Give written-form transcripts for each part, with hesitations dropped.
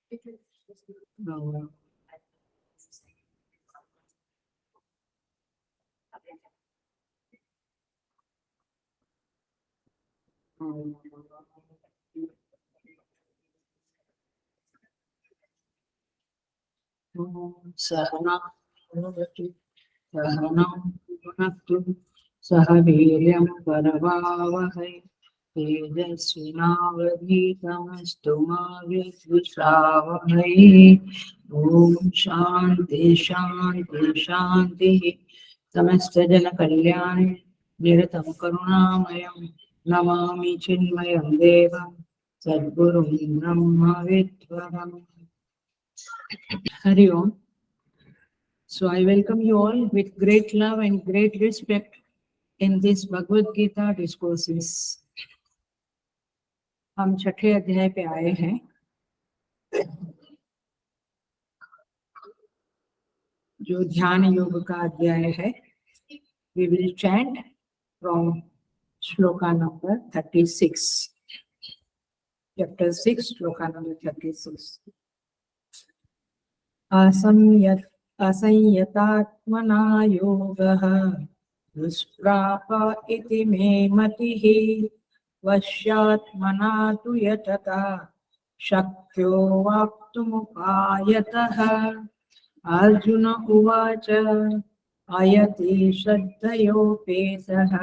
सहना भवतु सहनौ भुनक्तु सह वीर्यं करवावहै तेजस्विनावधीतमस्तु मा विद्विषावहै। ॐ शान्ति शान्ति शान्तिः। समस्तजनकल्याणे निरतं करुणामयं नमामि चिन्मयं देवं सद्गुरुं ब्रह्मविद्वरम्। Hari Om. So I welcome you all with great love and great respect in this Bhagavad Gita discourses. हम छठे अध्याय पे आए हैं। जो ध्यान योग का अध्याय है। We will chant from shloka number 36. Chapter 6, shloka number 36. असंयतात्मना योगः दुष्प्राप इति मे मतिः वश्यात्मना तु यतता शक्यो वाप्तुमुपायतः। अर्जुन उवाच अयति श्रद्धयोपेतः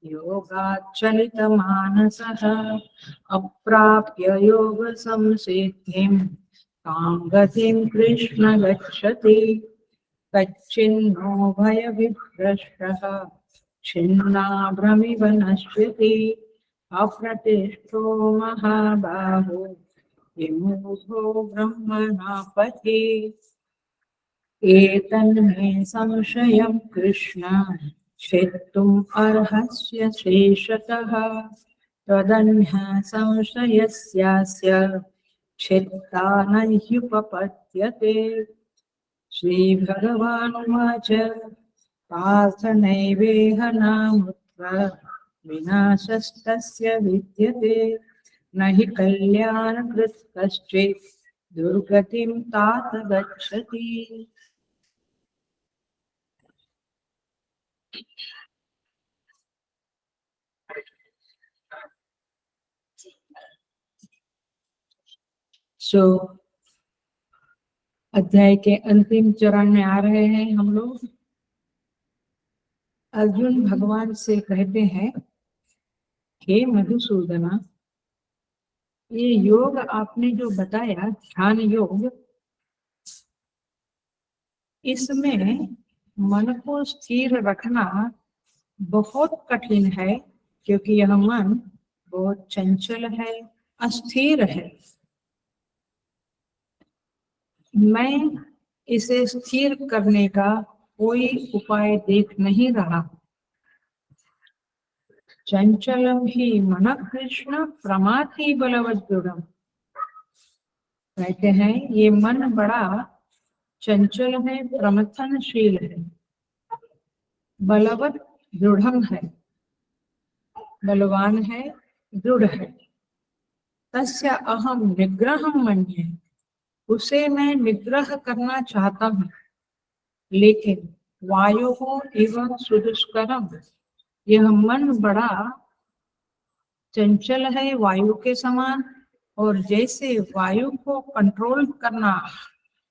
योगाच्चलितमानसः अप्राप्य योगसंसिद्धिं तां गतिं कृष्ण गच्छति। कच्चिन्नो भयविभ्रष्टः छिन्नाभ्रमिव नश्यति अप्रतिष्ठो महाबाहो विमूढो ब्रह्मणा पथि। एतन्मे संशयं कृष्ण छेत्तुम् अर्हस्य शेषतः त्वदन्यः संशयस्यास्य छेत्ता न ह्युपपद्यते। श्रीभगवानुवाच पार्थ नैवेह नामुत्र विनाशस्तस्य विद्यते न हि कल्याणकृत् कश्चित् दुर्गतिं तात गच्छति। So अध्याय के अंतिम चरण में आ रहे हैं हम लोग। अर्जुन भगवान से कहते हैं, हे मधुसूदना, ये योग आपने जो बताया ध्यान योग, इसमें मन को स्थिर रखना बहुत कठिन है, क्योंकि यह मन बहुत चंचल है, अस्थिर है। मैं इसे स्थिर करने का कोई उपाय देख नहीं रहा। चंचलम ही मन कृष्ण प्रमाथि बलवदृढ़। कहते हैं ये मन बड़ा चंचल है, प्रमथनशील है, बलवत दृढ़ है, बलवान है, दृढ़ है। तस्य अहम निग्रहं मन्ये, उसे मैं निग्रह करना चाहता हूँ। लेकिन वायु को एवं सुदुष्करम, यह मन बड़ा चंचल है वायु के समान, और जैसे वायु को कंट्रोल करना,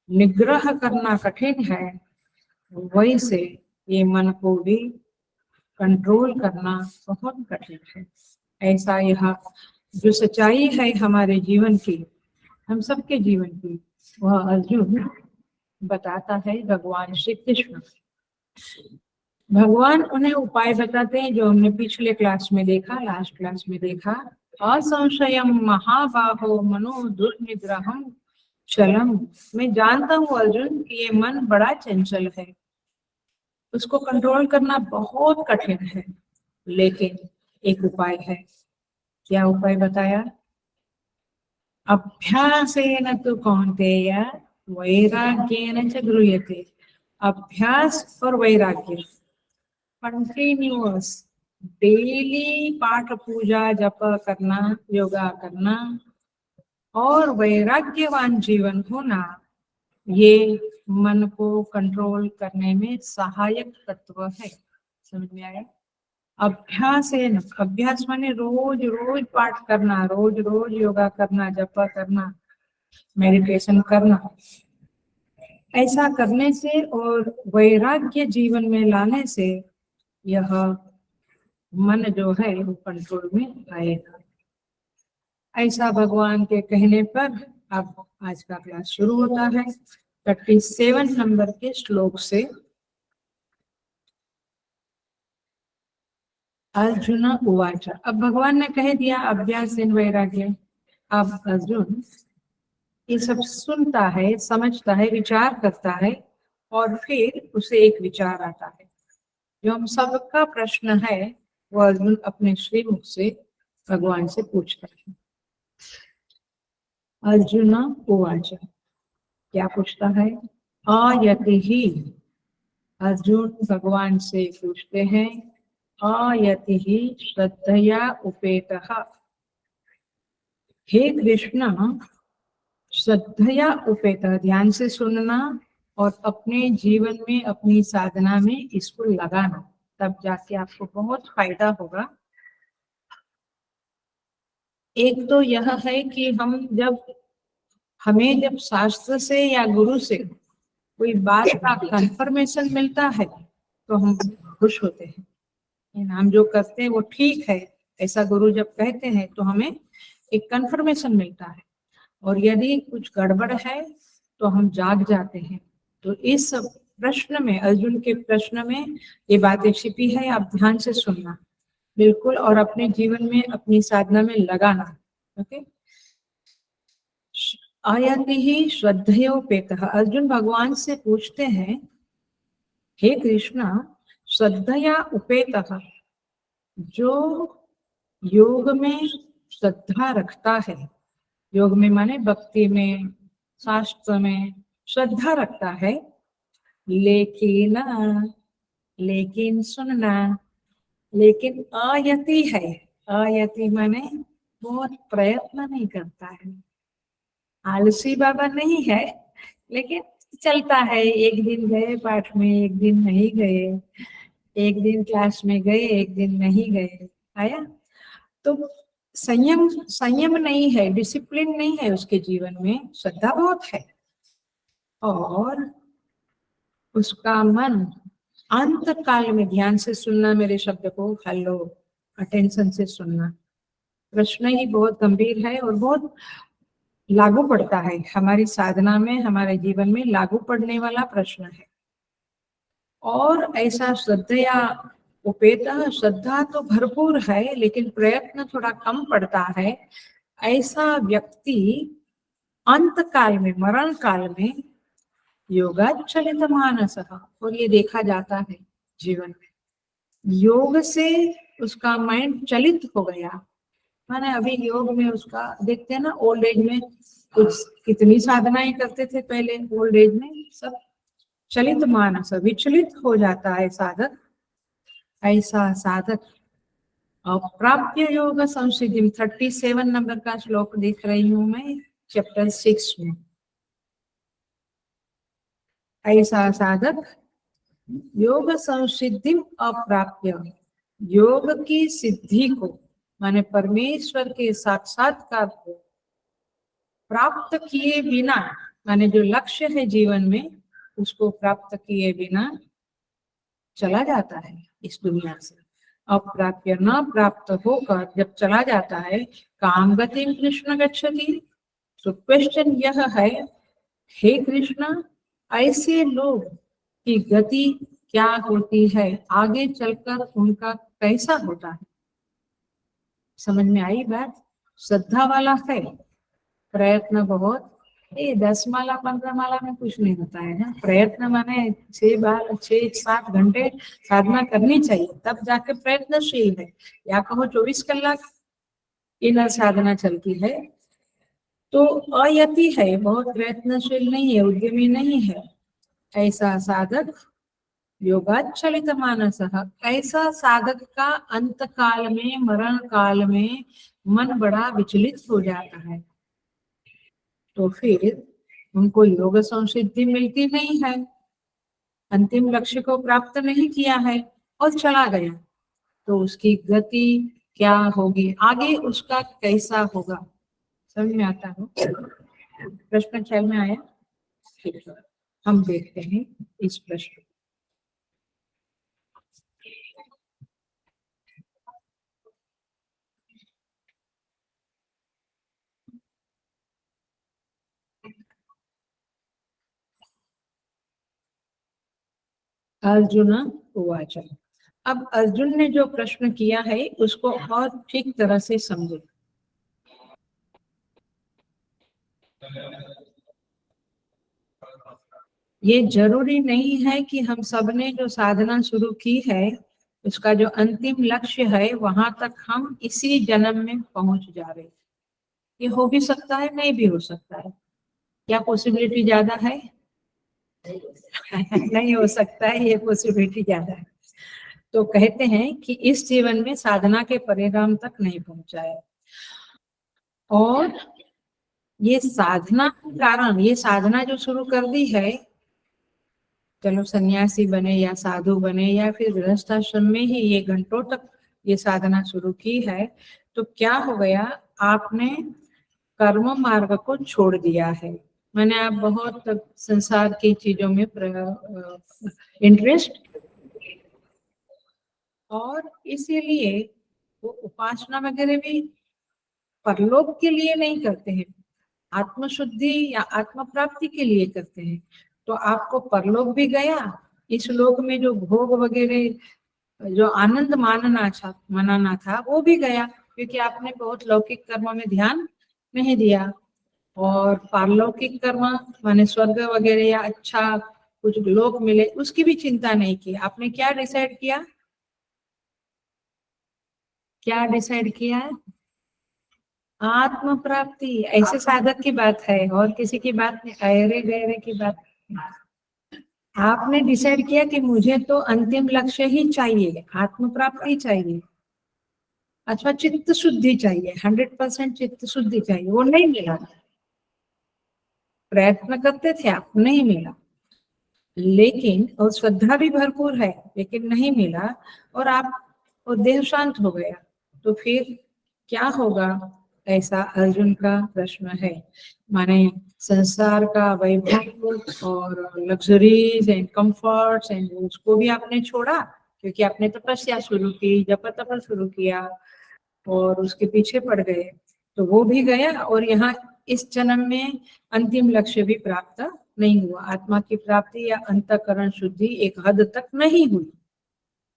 निग्रह करना कठिन है, वैसे ये मन को भी कंट्रोल करना बहुत कठिन है। ऐसा यह जो सच्चाई है हमारे जीवन की, हम सबके जीवन की, वह अर्जुन बताता है भगवान श्री कृष्ण। भगवान उन्हें उपाय बताते हैं जो हमने पिछले क्लास में देखा, लास्ट क्लास में देखा। असंशयम महाबाहो मनो दुर्निग्रहम चलम। मैं जानता हूँ अर्जुन कि ये मन बड़ा चंचल है, उसको कंट्रोल करना बहुत कठिन है, लेकिन एक उपाय है। क्या उपाय बताया? अभ्यासेन तु कौन्तेय वैराग्येन च गृह्यते। अभ्यास और वैराग्य, कंटिन्यूअस डेली पाठ पूजा जप करना, योगा करना, और वैराग्यवान जीवन होना, ये मन को कंट्रोल करने में सहायक तत्व है। समझ में आया? अभ्यास है न, अभ्यास माने रोज रोज पाठ करना, रोज रोज योगा करना, जपा करना, मेडिटेशन करना। ऐसा करने से और वैराग्य जीवन में लाने से यह मन जो है वो कंट्रोल में आएगा। ऐसा भगवान के कहने पर अब आज का क्लास शुरू होता है 37 नंबर के श्लोक से। अर्जुन उवाच, अब भगवान ने कह दिया अभ्यास इन वैराग्य। अब अर्जुन ये सब सुनता है, समझता है, विचार करता है और फिर उसे एक विचार आता है जो हम सबका प्रश्न है, वो अर्जुन अपने श्रीमुख से भगवान से पूछता है। अर्जुन उवाच, क्या पूछता है? आयति ही, अर्जुन भगवान से पूछते हैं, आयति ही श्रद्धया उपेतः, हे कृष्ण श्रद्धया उपेतः, ध्यान से सुनना और अपने जीवन में अपनी साधना में इसको लगाना, तब जाके आपको बहुत फायदा होगा। एक तो यह है कि हमें जब शास्त्र से या गुरु से कोई बात का कंफर्मेशन मिलता है तो हम खुश होते हैं। हम जो करते हैं वो ठीक है, ऐसा गुरु जब कहते हैं तो हमें एक कंफर्मेशन मिलता है। और यदि कुछ गड़बड़ है तो हम जाग जाते हैं। तो इस प्रश्न में, अर्जुन के प्रश्न में ये बातें छिपी है, आप ध्यान से सुनना बिल्कुल और अपने जीवन में अपनी साधना में लगाना। ओके। आयति ही श्रद्धयोपेतः, अर्जुन भगवान से पूछते हैं, हे कृष्ण श्रद्धया उपेतः, जो योग में श्रद्धा रखता है, योग में माने भक्ति में, शास्त्र में श्रद्धा रखता है, लेकिन सुनना, लेकिन आयति है, आयति माने बहुत प्रयत्न नहीं करता है, आलसी बाबा नहीं है, लेकिन चलता है। एक दिन गए पाठ में, एक दिन नहीं गए, एक दिन क्लास में गए, एक दिन नहीं गए, आया। तो संयम नहीं है, डिसिप्लिन नहीं है उसके जीवन में, श्रद्धा बहुत है और उसका मन अंत काल में, ध्यान से सुनना मेरे शब्द को, हेलो अटेंशन से सुनना, प्रश्न ही बहुत गंभीर है और बहुत लागू पड़ता है हमारी साधना में, हमारे जीवन में लागू पड़ने वाला प्रश्न है। और ऐसा श्रद्धया उपेता, श्रद्धा तो भरपूर है लेकिन प्रयत्न थोड़ा कम पड़ता है, ऐसा व्यक्ति अंत काल में, मरण काल में योगाचलित मानसः, और ये देखा जाता है जीवन में, योग से उसका माइंड चलित हो गया। माने अभी योग में उसका देखते हैं ना, ओल्ड एज में कुछ कितनी साधनाएं करते थे पहले, ओल्ड एज में सब चलित मानस, विचलित हो जाता है साधक। ऐसा साधक अप्राप्य योग संसिद्धि, 37 नंबर का श्लोक देख रही हूं मैं, चैप्टर 6 में। ऐसा साधक योग संसिद्धि अप्राप्य, योग की सिद्धि को माने परमेश्वर के साक्षात्कार को प्राप्त किए बिना, माने जो लक्ष्य है जीवन में उसको प्राप्त किए बिना चला जाता है इस दुनिया से। अप्राप्य, न प्राप्त होकर जब चला जाता है, काम गति कृष्ण गच्छति। तो क्वेश्चन यह है, हे कृष्ण ऐसे लोग की गति क्या होती है, आगे चलकर उनका कैसा होता है? समझ में आई बात? श्रद्धा वाला है, प्रयत्न बहुत, ये 10 माला 15 माला में कुछ नहीं होता है ना। प्रयत्न माने 6-7 घंटे साधना करनी चाहिए, तब जाके प्रयत्नशील है, या कहो 24 कलाक इन साधना चलती है तो अयति है, बहुत प्रयत्नशील नहीं है, उद्यमी नहीं है। ऐसा साधक योगाचलित मानसः, ऐसा साधक का अंत काल में, मरण काल में मन बड़ा विचलित हो जाता है। तो फिर उनको योग संसिद्धि मिलती नहीं है, अंतिम लक्ष्य को प्राप्त नहीं किया है और चला गया, तो उसकी गति क्या होगी, आगे उसका कैसा होगा। समझ में आता है? प्रश्न ख्याल में आया? ठीक है, हम देखते हैं इस प्रश्न। अर्जुन उवाच। अब अर्जुन ने जो प्रश्न किया है उसको और ठीक तरह से समझे। ये जरूरी नहीं है कि हम सब ने जो साधना शुरू की है उसका जो अंतिम लक्ष्य है वहां तक हम इसी जन्म में पहुंच जा रहे। ये हो भी सकता है, नहीं भी हो सकता है। क्या पॉसिबिलिटी ज्यादा है? नहीं हो सकता है, ये पॉसिबिलिटी ज्यादा है। तो कहते हैं कि इस जीवन में साधना के परिणाम तक नहीं पहुंचा है, और ये साधना के कारण, ये साधना जो शुरू कर दी है, चलो सन्यासी बने या साधु बने या फिर गृहस्थाश्रम में ही ये घंटों तक ये साधना शुरू की है, तो क्या हो गया, आपने कर्म मार्ग को छोड़ दिया है। मैंने आप बहुत संसार की चीजों में इंटरेस्ट, और इसीलिए वो उपासना वगैरह भी परलोक के लिए नहीं करते हैं, आत्मशुद्धि या आत्म प्राप्ति के लिए करते हैं। तो आपको परलोक भी गया, इस लोक में जो भोग वगैरह जो आनंद मनाना था वो भी गया, क्योंकि आपने बहुत लौकिक कर्म में ध्यान नहीं दिया। और पारलौकिक कर्म माने स्वर्ग वगैरह या अच्छा कुछ लोक मिले उसकी भी चिंता नहीं की। आपने क्या डिसाइड किया, क्या डिसाइड किया? आत्म प्राप्ति। ऐसे साधक की बात है, और किसी की बात नहीं, अरे गहरे की बात नहीं। आपने डिसाइड किया कि मुझे तो अंतिम लक्ष्य ही चाहिए, आत्म प्राप्ति चाहिए, अथवा चित्त शुद्धि चाहिए, 100% चित्त शुद्धि चाहिए। वो नहीं मिला, प्रयत्न करते थे आप, नहीं मिला, लेकिन और श्रद्धा भी भरपूर है लेकिन नहीं मिला, और आप वो देह शांत हो गया, तो फिर क्या होगा? ऐसा अर्जुन का प्रश्न है। माने संसार का वैभव और लग्जरीज एंड कंफर्ट्स एंड उसको भी आपने छोड़ा, क्योंकि आपने तपस्या शुरू की, जप तप शुरू किया और उसके पीछे पड़ गए, तो वो भी गया, और यहाँ इस जन्म में अंतिम लक्ष्य भी प्राप्त नहीं हुआ। आत्मा की प्राप्ति या अंतःकरण शुद्धि एक हद तक नहीं हुई।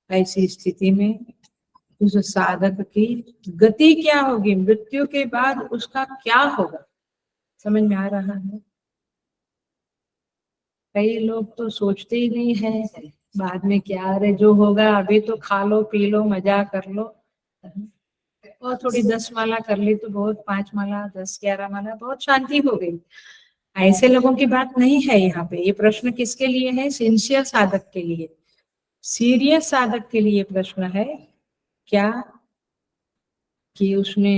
ऐसी स्थिति में उस साधक की गति क्या होगी, मृत्यु के बाद उसका क्या होगा? समझ में आ रहा है? कई लोग तो सोचते ही नहीं है बाद में क्या, अरे जो होगा अभी तो खा लो पी लो मजा कर लो, और थोड़ी 10 माला कर ली तो बहुत, 5 माला 10-11 माला बहुत शांति हो गई। ऐसे लोगों की बात नहीं है यहाँ पे। ये प्रश्न किसके लिए है? सिंसियर साधक के लिए, सीरियस साधक के लिए प्रश्न है। क्या कि उसने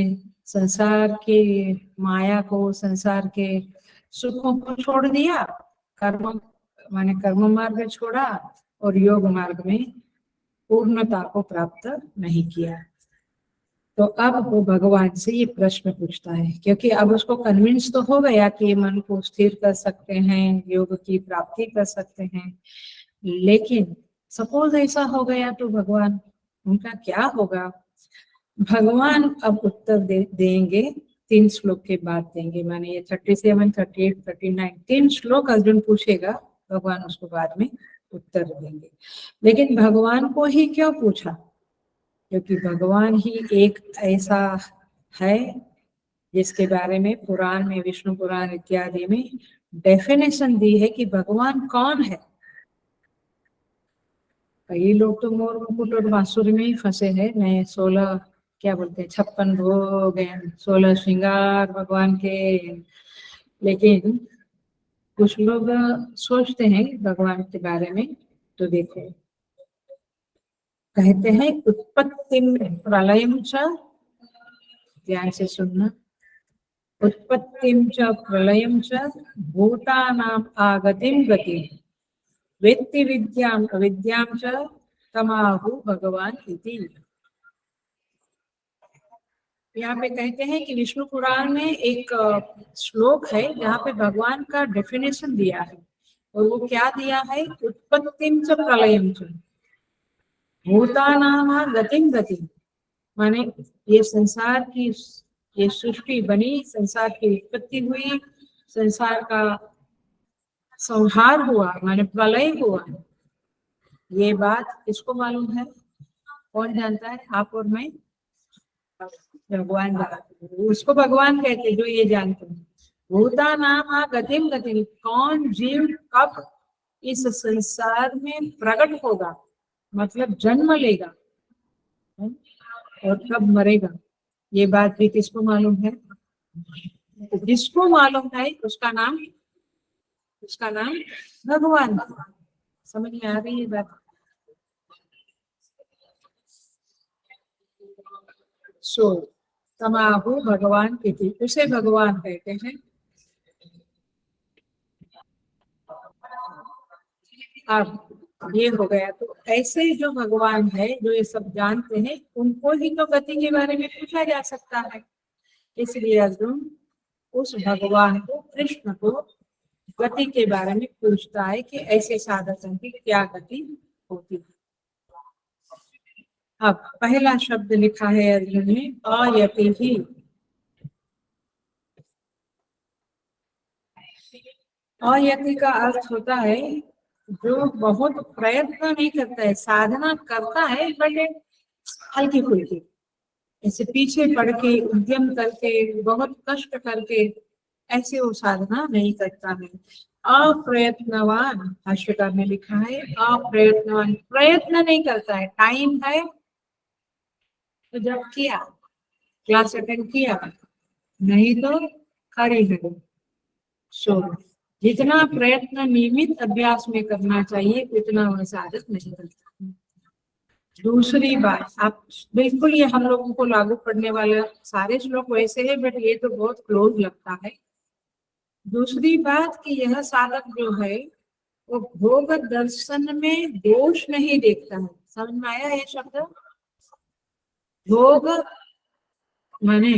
संसार के माया को, संसार के सुखों को छोड़ दिया, कर्म माने कर्म मार्ग छोड़ा, और योग मार्ग में पूर्णता को प्राप्त नहीं किया। तो अब वो भगवान से ये प्रश्न पूछता है, क्योंकि अब उसको कन्विंस तो हो गया कि मन को स्थिर कर सकते हैं, योग की प्राप्ति कर सकते हैं, लेकिन सपोज ऐसा हो गया तो भगवान, उनका क्या होगा? भगवान अब उत्तर देंगे, 3 श्लोक के बाद देंगे। माने ये 37, 38, 39 3 श्लोक अर्जुन पूछेगा, भगवान उसको बाद में उत्तर देंगे। लेकिन भगवान को ही क्यों पूछा? क्योंकि भगवान ही एक ऐसा है जिसके बारे में पुराण में, विष्णु पुराण इत्यादि में डेफिनेशन दी है कि भगवान कौन है। कई लोग तो मोर मुकुट और बांसुरी में ही फंसे हैं, नए 16 क्या बोलते हैं 56 भोग, 16 श्रृंगार भगवान के। लेकिन कुछ लोग सोचते हैं भगवान के बारे में, तो देखो कहते हैं उत्पत्ति प्रलय, ध्यान से सुनना, उत्पत्तिं च प्रलयं च भूतानाम् आगतिं गतिं वेत्ति विद्यां अविद्यां च तमाहु भगवान इति। यहाँ पे कहते हैं कि विष्णु पुराण में एक श्लोक है जहाँ पे भगवान का डेफिनेशन दिया है, और वो क्या दिया है? उत्पत्तिं च प्रलयं च भूतानां गतिं गतिं, माने ये संसार की, ये सृष्टि बनी, संसार की उत्पत्ति हुई, संसार का संहार हुआ, माने प्रलय हुआ। ये बात किसको मालूम है? कौन जानता है? आप और मैं? भगवान बताते हैं, उसको भगवान कहते हैं जो ये जानते हैं। भूतानाम गतिम गतिम, कौन जीव कब इस संसार में प्रकट होगा, मतलब जन्म लेगा और कब मरेगा, ये बात भी किसको मालूम है? जिसको मालूम है उसका नाम भगवान। समझ में आ रही है बात? सो तमाहु भगवान इति, उसे भगवान कहते हैं। अब ये हो गया, तो ऐसे जो भगवान है जो ये सब जानते हैं, उनको ही तो गति के बारे में पूछा जा सकता है। इसलिए अर्जुन उस भगवान को, कृष्ण को गति के बारे में पूछता है कि ऐसे साधकों की क्या गति होती है। अब पहला शब्द लिखा है अर्जुन ने, अयति ही। अयति का अर्थ होता है जो बहुत प्रयत्न नहीं करता है, साधना करता है बट हल्की फुल्की, ऐसे पीछे पड़ के, उद्यम करके, बहुत कष्ट करके ऐसे वो साधना नहीं करता है। अप्रयत्नवान, भाष्यकार ने लिखा है अप्रयत्नवान, प्रयत्न नहीं करता है। टाइम है तो जब किया, क्लास अटेंड किया, नहीं तो खड़ी है। सो जितना प्रयत्न नियमित अभ्यास में करना चाहिए उतना वह साधक नहीं करता। दूसरी बात, आप बिल्कुल ये हम लोगों को लागू पड़ने वाला, सारे श्लोक वैसे है बट ये तो बहुत क्लोज लगता है। दूसरी बात कि यह साधक जो है वो भोग दर्शन में दोष नहीं देखता है। समझ में आया ये शब्द? भोग माने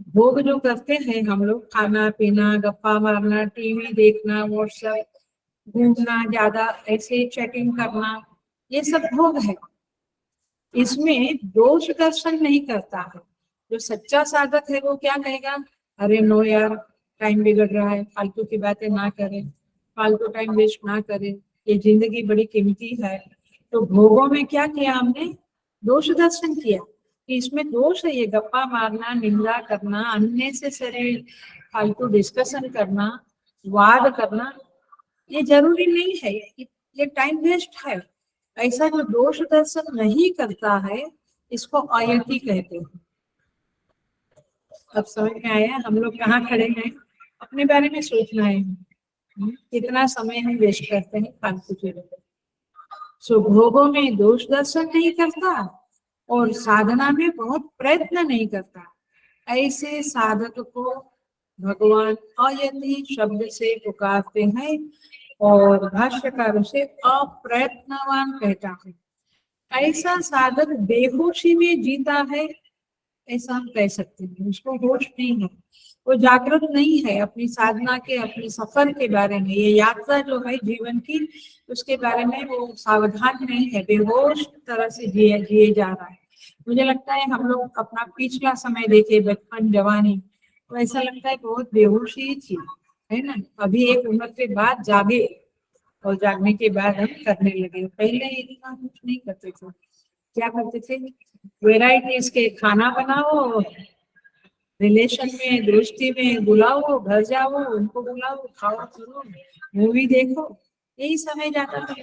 भोग जो करते हैं हम लोग, खाना पीना, गप्पा मारना, टीवी देखना, व्हाट्सएप घूमना, ज्यादा ऐसे चैटिंग करना, ये सब भोग है। इसमें दोष दर्शन नहीं करता है। जो सच्चा साधक है वो क्या कहेगा? अरे नो यार, टाइम बिगड़ रहा है, फालतू की बातें ना करें, फालतू टाइम वेस्ट ना करें, ये जिंदगी बड़ी कीमती है। तो भोगों में क्या किया हमने? दोष दर्शन किया कि इसमें दोष है, ये गप्पा मारना, निंदा करना, अननेसेसरी फालतू डिस्कशन करना, वाद करना, ये जरूरी नहीं है, ये टाइम वेस्ट है। ऐसा जो दोष दर्शन नहीं करता है इसको अयति कहते हैं। अब समझ में आया हम लोग कहाँ खड़े हैं? अपने बारे में सोचना है, कितना समय हम वेस्ट करते हैं फालतू चीजों पे। सो भोगों में दोष दर्शन नहीं करता और साधना में बहुत प्रयत्न नहीं करता। ऐसे साधक को भगवान अयति शब्द से पुकारते हैं और भाष्यकार उसे अप्रयत्नवान कहता है। ऐसा साधक बेहोशी में जीता है ऐसा हम कह सकते हैं। उसको होश नहीं है, वो जागृत नहीं है अपनी साधना के, अपने सफर के बारे में, ये यात्रा जो है जीवन की, उसके बारे में वो सावधान नहीं है, बेहोश तरह से जिए जा रहा है। मुझे लगता है हम लोग अपना पिछला समय देखे, बचपन जवानी, तो ऐसा लगता है बहुत बेहोशी थी, है ना। अभी एक उम्र के बाद जागे और जागने के बाद हम करने लगे। पहले इतना कुछ नहीं करते थे। क्या करते थे? वेराइटीज के खाना बनाओ, रिलेशन में, दोस्ती में बुलाओ, घर जाओ, उनको बुलाओ, खाओ करो, मूवी देखो, यही समय जाता था।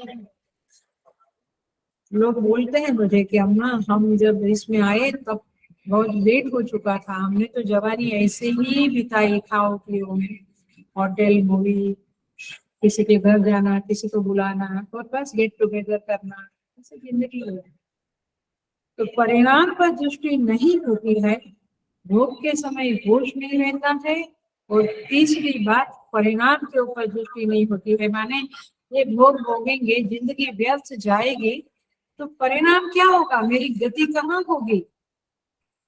लोग बोलते हैं मुझे कि अम्मा हम जब इसमें आए तब बहुत लेट हो चुका था, हमने तो जवानी ऐसे ही बिताई खाओ पियो में, होटल, मूवी, किसी के घर जाना, किसी को बुलाना और बस गेट टुगेदर करना, ऐसे जिंदगी है। तो परिणाम पर दृष्टि नहीं होती है भोग के समय होश नहीं रहता है, और तीसरी बात परिणाम के ऊपर दृष्टि नहीं होती है। माने ये भोग भोगेंगे, जिंदगी व्यर्थ जाएगी, तो परिणाम क्या होगा, मेरी गति कहाँ होगी,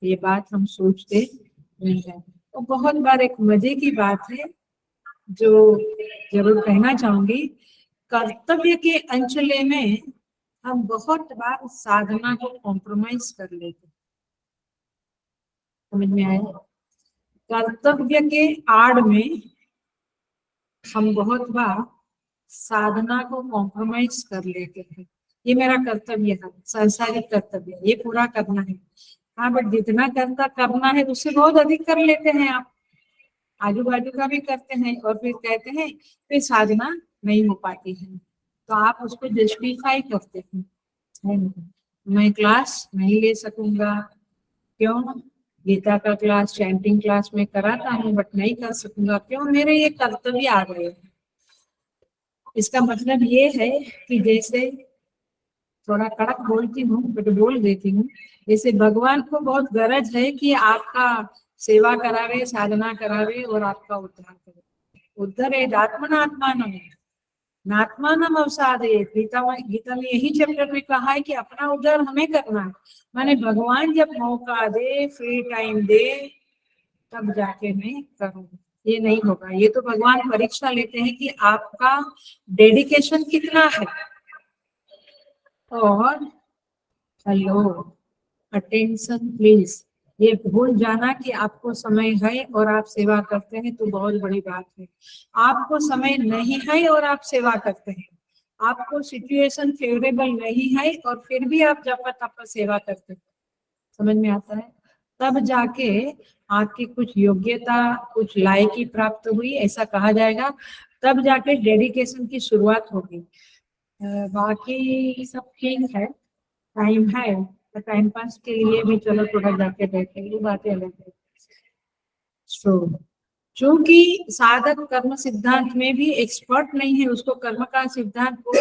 ये बात हम सोचते नहीं है। तो बहुत बार एक मजे की बात है जो जरूर कहना चाहूंगी, कर्तव्य के अंचले में हम बहुत बार साधना को कॉम्प्रोमाइज कर लेते हैं। समझ में आया? कर्तव्य के आड़ में हम बहुत बार साधना को कॉम्प्रोमाइज कर लेते हैं। ये मेरा कर्तव्य है, सांसारिक कर्तव्य, ये पूरा करना है। हाँ, बट जितना करना है उससे बहुत अधिक कर लेते हैं आप, आजू बाजू का भी करते हैं, और फिर कहते हैं फिर साधना नहीं हो पाती है, तो आप उसको जस्टिफाई करते हैं, है ना? मैं क्लास नहीं ले सकूंगा, क्यों? गीता का क्लास, चैंटिंग क्लास में कराता हूँ, बट नहीं कर सकूंगा, क्यों? मेरे ये कर्तव्य आ गए हैं। इसका मतलब ये है कि जैसे थोड़ा कड़क बोलती हूँ बट बोल देती हूँ, जैसे भगवान को बहुत गरज है कि आपका सेवा करावे, साधना करावे और आपका उद्धार करे। उद्धरेद आत्मनात्मानम नात्मानम अवसादेत, गीता में यही चैप्टर में कहा है कि अपना उद्धार हमें करना है। माने भगवान जब मौका दे, फ्री टाइम दे, तब जाके मैं करूँगा। ये नहीं होगा, ये तो भगवान परीक्षा लेते हैं कि आपका डेडिकेशन कितना है। और हेलो, अटेंशन प्लीज, ये भूल जाना कि आपको समय है और आप सेवा करते हैं तो बहुत बड़ी बात है। आपको समय नहीं है और आप सेवा करते हैं, आपको सिचुएशन फेवरेबल नहीं है और फिर भी आप जप तप सेवा करते हैं, समझ में आता है? तब जाके आपकी कुछ योग्यता, कुछ लायकी प्राप्त हुई, ऐसा कहा जाएगा, तब जाके डेडिकेशन की शुरुआत होगी। बाकी सब ठीक है, टाइम है तो टाइम पास के लिए भी चलो थोड़ा जाके देखें, ये बातें अलग है। सो चूंकि साधक कर्म सिद्धांत में भी एक्सपर्ट नहीं है, उसको कर्म का सिद्धांत को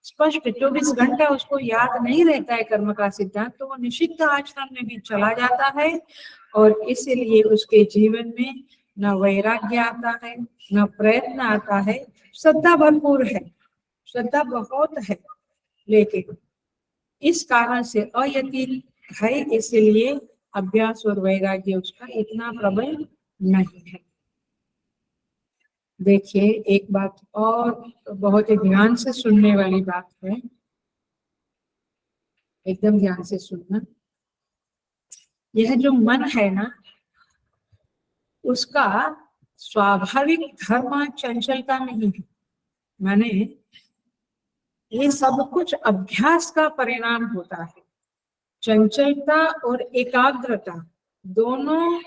स्पष्ट 24 घंटा उसको याद नहीं रहता है कर्म का सिद्धांत, तो वो निषिद्ध आचरण में भी चला जाता है, और इसलिए उसके जीवन में न वैराग्य आता है, न प्रयत्न आता है। श्रद्धा भरपूर है, श्रद्धा बहुत है, लेकिन इस कारण से अयति है, इसलिए अभ्यास और वैराग्य उसका इतना प्रबल नहीं है। देखिए, एक बात और बहुत ही ध्यान से सुनने वाली बात है, एकदम ध्यान से सुनना। यह जो मन है ना, उसका स्वाभाविक धर्म चंचलता नहीं है। माने ये सब कुछ अभ्यास का परिणाम होता है। चंचलता और एकाग्रता दोनों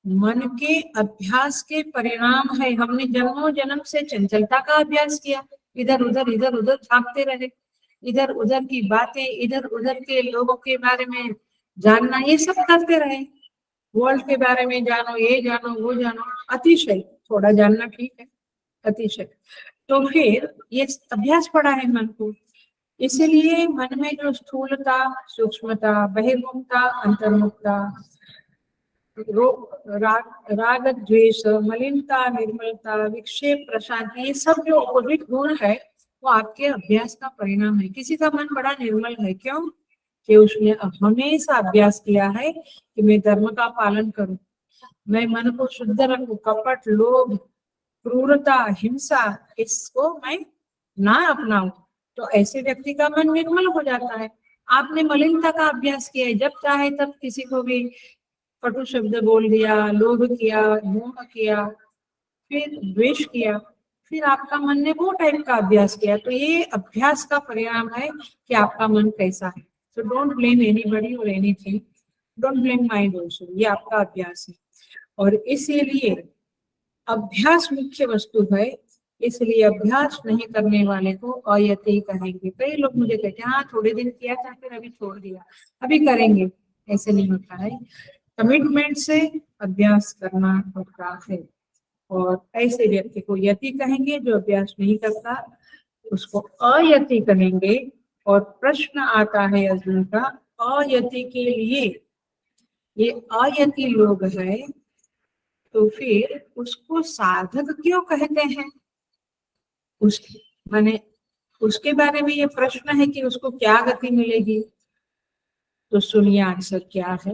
मन के अभ्यास के परिणाम है। हमने जन्मों जन्म से चंचलता का अभ्यास किया, इधर उधर भागते रहे, इधर उधर की बातें, इधर उधर के लोगों के बारे में जानना, ये सब करते रहे। वर्ल्ड के बारे में जानो, ये जानो, वो जानो, अतिशय, थोड़ा जानना ठीक है, अतिशय। तो फिर ये अभ्यास पड़ा है मन को, इसीलिए मन में जो स्थूलता, सूक्ष्मता, बहिर्मुखता, अंतर्मुखता, राग द्वेष, मलिनता, निर्मलता, विक्षेप, प्रशांति, ये सब जो अपोजिट गुण है वो आपके अभ्यास का परिणाम है। किसी का मन बड़ा निर्मल है, क्यों? कि उसने हमेशा अभ्यास किया है कि मैं धर्म का पालन करूं, मैं मन को शुद्ध रखूं, कपट, लोभ, क्रूरता, हिंसा, इसको मैं ना अपनाऊं, तो ऐसे व्यक्ति का मन निर्मल हो जाता है। आपने मलिनता का अभ्यास किया है, जब चाहे तब किसी को भी कटु शब्द बोल दिया, लोभ किया, मोह किया, फिर द्वेष किया, फिर आपका मन ने वो टाइप का अभ्यास किया, तो ये अभ्यास का परिणाम है कि आपका मन कैसा है। So don't blame anybody or anything. Don't blame mind also. ये आपका अभ्यास है, और इसीलिए अभ्यास मुख्य वस्तु है। इसलिए अभ्यास नहीं करने वाले को अयति कहेंगे। कई लोग मुझे कहते हैं, हाँ थोड़े दिन किया था फिर अभी छोड़ दिया, अभी करेंगे, ऐसे नहीं होता है। कमिटमेंट से अभ्यास करना होता है, और ऐसे व्यक्ति को यति कहेंगे। जो अभ्यास नहीं करता उसको अयति कहेंगे। और प्रश्न आता है अर्जुन का, अयति के लिए ये अयति लोग है, तो फिर उसको साधक क्यों कहते हैं? उस माने उसके बारे में ये प्रश्न है कि उसको क्या गति मिलेगी। तो सुनिए आंसर क्या है।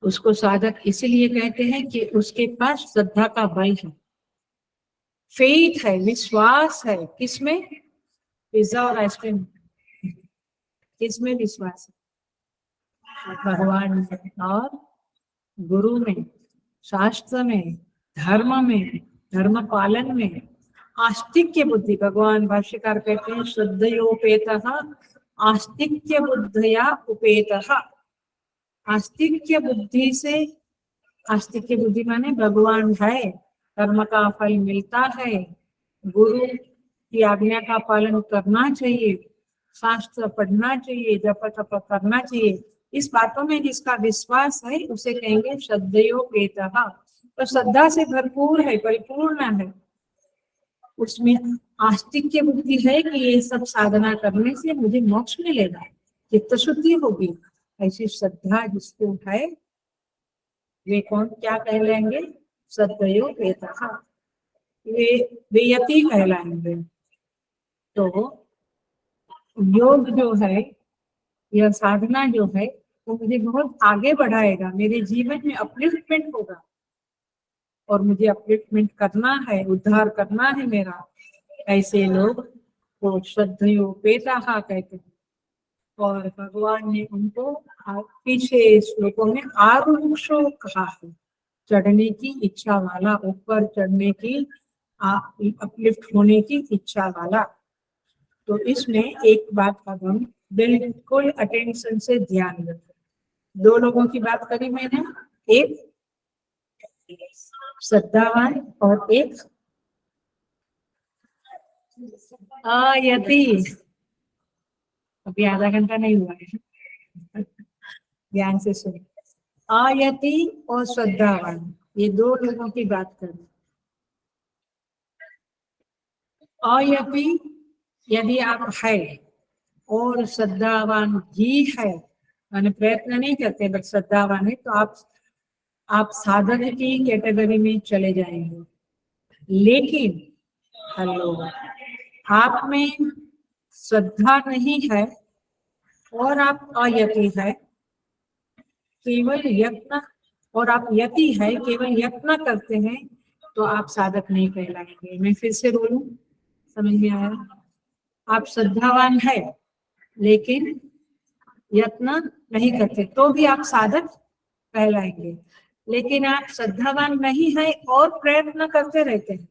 उसको साधक इसीलिए कहते हैं कि उसके पास श्रद्धा का बल है, फेथ है, विश्वास है। किसमें? पिज्जा और आइसक्रीम, किसमें विश्वास है? भगवान में और गुरु में, शास्त्र में, धर्म में, धर्म पालन में। आस्तिक्य बुद्धि, भगवान भाष्यकार कहते हैं श्रद्धयोपेतः आस्तिक्य बुद्धया उपेतः। आस्तिक्य बुद्धि से, आस्तिक्य बुद्धि माने भगवान है, कर्म का फल मिलता है, गुरु की आज्ञा का पालन करना चाहिए, शास्त्र पढ़ना चाहिए, जप तप करना चाहिए, इस बातों में जिसका विश्वास है उसे कहेंगे श्रद्धयोपेतः। तो श्रद्धा से भरपूर है, परिपूर्ण है, उसमें आस्तिक्य बुद्धि है कि ये सब साधना करने से मुझे मोक्ष मिलेगा, चित्त शुद्धि होगी। ऐसी श्रद्धा जिसको है वे कौन क्या कहलाएंगे? श्रद्धयोपेतः, वे यति कहलाएंगे। तो योग जो है, यह साधना जो है, वो मुझे बहुत आगे बढ़ाएगा, मेरे जीवन में अपलिफ्टमेंट होगा, और मुझे अपलिफ्टमेंट करना है, उद्धार करना है मेरा। ऐसे लोग को श्रद्धयोपेतः कहते हैं। और भगवान ने उनको पीछे श्लोकों में आरुक्षो कहा है, चढ़ने की इच्छा वाला, ऊपर चढ़ने की, अपलिफ्ट होने की इच्छा वाला। तो इसमें एक बात का हम बिल्कुल अटेंशन से ध्यान रखें। दो लोगों की बात करी मैंने, एक श्रद्धावान और एक अयति। अभी आधा घंटा नहीं हुआ है, ध्यान से सुनिए। अयति और श्रद्धावान, ये दो लोगों की बात करें। अयति यदि आप है और श्रद्धावान भी है, मैंने प्रयत्न नहीं करते बट श्रद्धावान है, तो आप साधक की कैटेगरी में चले जाएंगे। लेकिन हेलो, आप में श्रद्धा नहीं है और आप अयति है, केवल यत्न, और आप यति है केवल यत्न करते हैं, तो आप साधक नहीं कहलाएंगे। मैं फिर से बोलूं, समझ में आया? आप श्रद्धावान है लेकिन यत्न नहीं करते तो भी आप साधक कहलाएंगे। लेकिन आप श्रद्धावान नहीं है और प्रयत्न करते रहते हैं,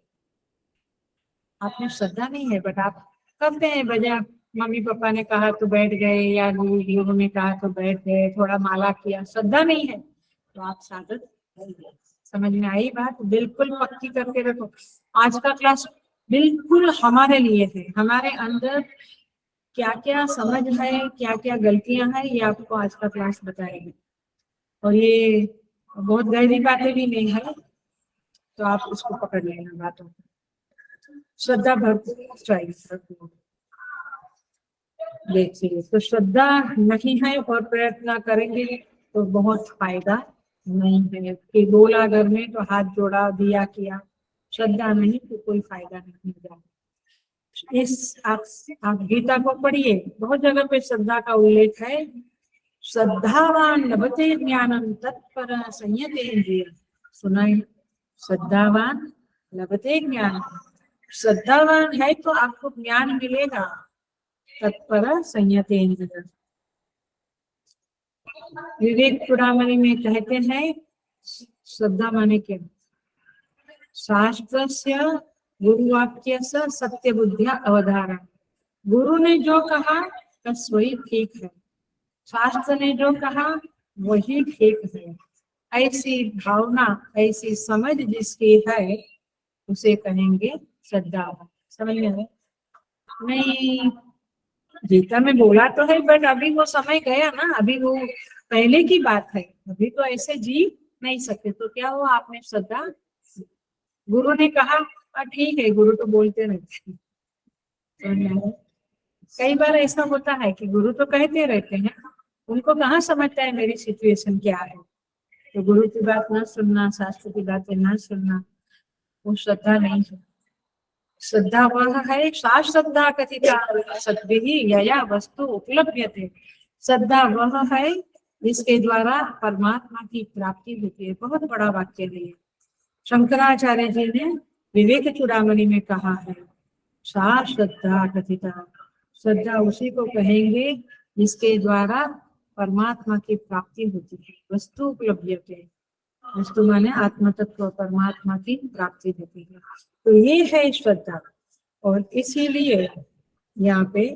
आप में श्रद्धा नहीं है बट आप करते हैं, बजाय मम्मी पापा ने कहा तो बैठ गए, या गुरु ने कहा तो बैठ गए, थोड़ा माला किया, श्रद्धा नहीं है तो आप साधक नहीं है। समझ में आई बात? बिल्कुल पक्की करके रखो। आज का क्लास बिल्कुल हमारे लिए है, हमारे अंदर क्या क्या समझ है, क्या क्या गलतियां हैं, ये आपको आज का क्लास बताएगी। और ये बहुत गहरी बातें भी नहीं है, तो आप उसको पकड़ लेना बातों को। श्रद्धा भरपूर चाहिए। देखिए, तो श्रद्धा नहीं है और प्रयत्न करेंगे तो बहुत फायदा नहीं है। कि बोला घर में तो हाथ जोड़ा, दिया किया, श्रद्धा नहीं तो कोई फायदा नहीं होगा। इस आप गीता को पढ़िए, बहुत जगह पे श्रद्धा का उल्लेख है। श्रद्धावान लभते ज्ञानम तत्पर संयतेन्द्रिय। सुना है? श्रद्धावान लभते ज्ञान, श्रद्धावान है तो आपको ज्ञान मिलेगा। तत्पर संयतेन्द्रिय। विवेक चूड़ामणि में कहते हैं श्रद्धा माने क्या? शास्त्रस्य गुरुवाक्य सत्य बुद्धिया अवधारण। गुरु ने जो कहा बस वही ठीक है, शास्त्र ने जो कहा वही ठीक है। ऐसी भावना, ऐसी समझ जिसकी है उसे कहेंगे श्रद्धा। समझ में? नहीं, गीता में बोला तो है बट अभी वो समय गया ना, अभी वो पहले की बात है, अभी तो ऐसे जी नहीं सकते। तो क्या हुआ? आपने श्रद्धा, गुरु ने कहा ठीक है, गुरु तो बोलते रहते हैं। कई बार ऐसा होता है कि गुरु तो कहते रहते हैं उनको कहाँ समझता है मेरी सिचुएशन क्या है। तो गुरु की बात ना सुनना, शास्त्र की बातें ना सुनना, वो श्रद्धा नहीं है। श्रद्धा वह है, सा श्रद्धा कथिता सद्भिः यया वस्तु उपलभ्यते। श्रद्धा वह है जिसके द्वारा परमात्मा की प्राप्ति होती है। बहुत बड़ा वाक्य है ये। शंकराचार्य जी ने विवेक चूड़ामणि में कहा है, सा श्रद्धा कथिता। श्रद्धा उसी को कहेंगे जिसके द्वारा परमात्मा की प्राप्ति होती है। वस्तु उपलभ्यते, वस्तु माने आत्म तत्व परमात्मा की प्राप्ति होती है। तो ये है श्रद्धा। और इसीलिए यहाँ पे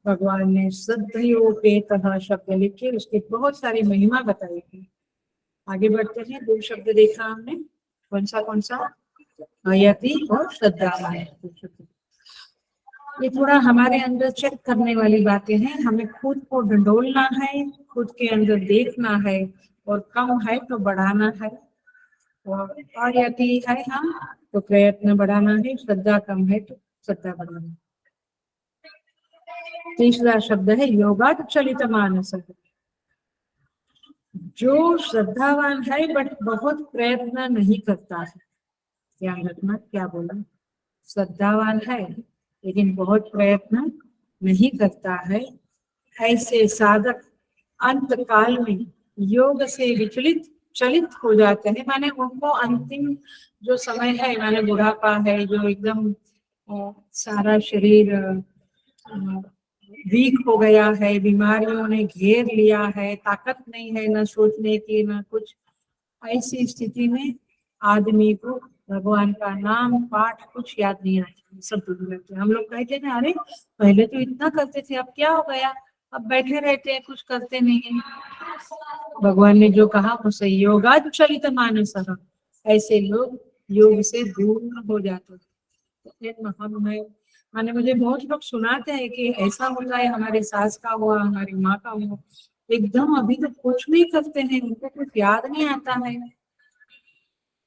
भगवान ने श्रद्धयोपेतः शब्द लिख के उसकी बहुत सारी महिमा बताई थी। आगे बढ़ते हैं। दो शब्द देखा हमने, कौन सा यति और श्रद्धा। ये थोड़ा हमारे अंदर चेक करने वाली बातें हैं। हमें खुद को ढंढोलना है, खुद के अंदर देखना है, और कम है तो बढ़ाना है, और यति है हम तो प्रयत्न बढ़ाना है, श्रद्धा कम है तो श्रद्धा बढ़ाना है। तीसरा शब्द है योगात चलित मानस। जो श्रद्धावान है बट बहुत प्रयत्न नहीं करता है, ध्यान रखना क्या बोला, श्रद्धावान है लेकिन बहुत प्रयत्न नहीं करता है, ऐसे साधक अंत काल में योग से विचलित चलित हो जाते हैं। माने उनको अंतिम जो समय है, माने बुढ़ापा है, जो एकदम सारा शरीर वीक हो गया है, बीमारियों ने घेर लिया है, ताकत नहीं है न सोचने की न कुछ, ऐसी स्थिति में आदमी को भगवान का नाम पाठ कुछ याद नहीं आता, सब भूल जाते हैं। हम लोग कहते हैं अरे पहले तो इतना करते थे, अब क्या हो गया, अब बैठे रहते हैं, कुछ करते नहीं है। भगवान ने जो कहा वो सही, योगात चलित मानस, ऐसे लोग योग से दूर हो जाते हैं। हम माने मुझे बहुत लोग सुनाते हैं कि ऐसा होता है, हमारे सास का हुआ, हमारी माँ का हुआ, एकदम अभी तो कुछ नहीं करते हैं, उनको कुछ याद नहीं आता है।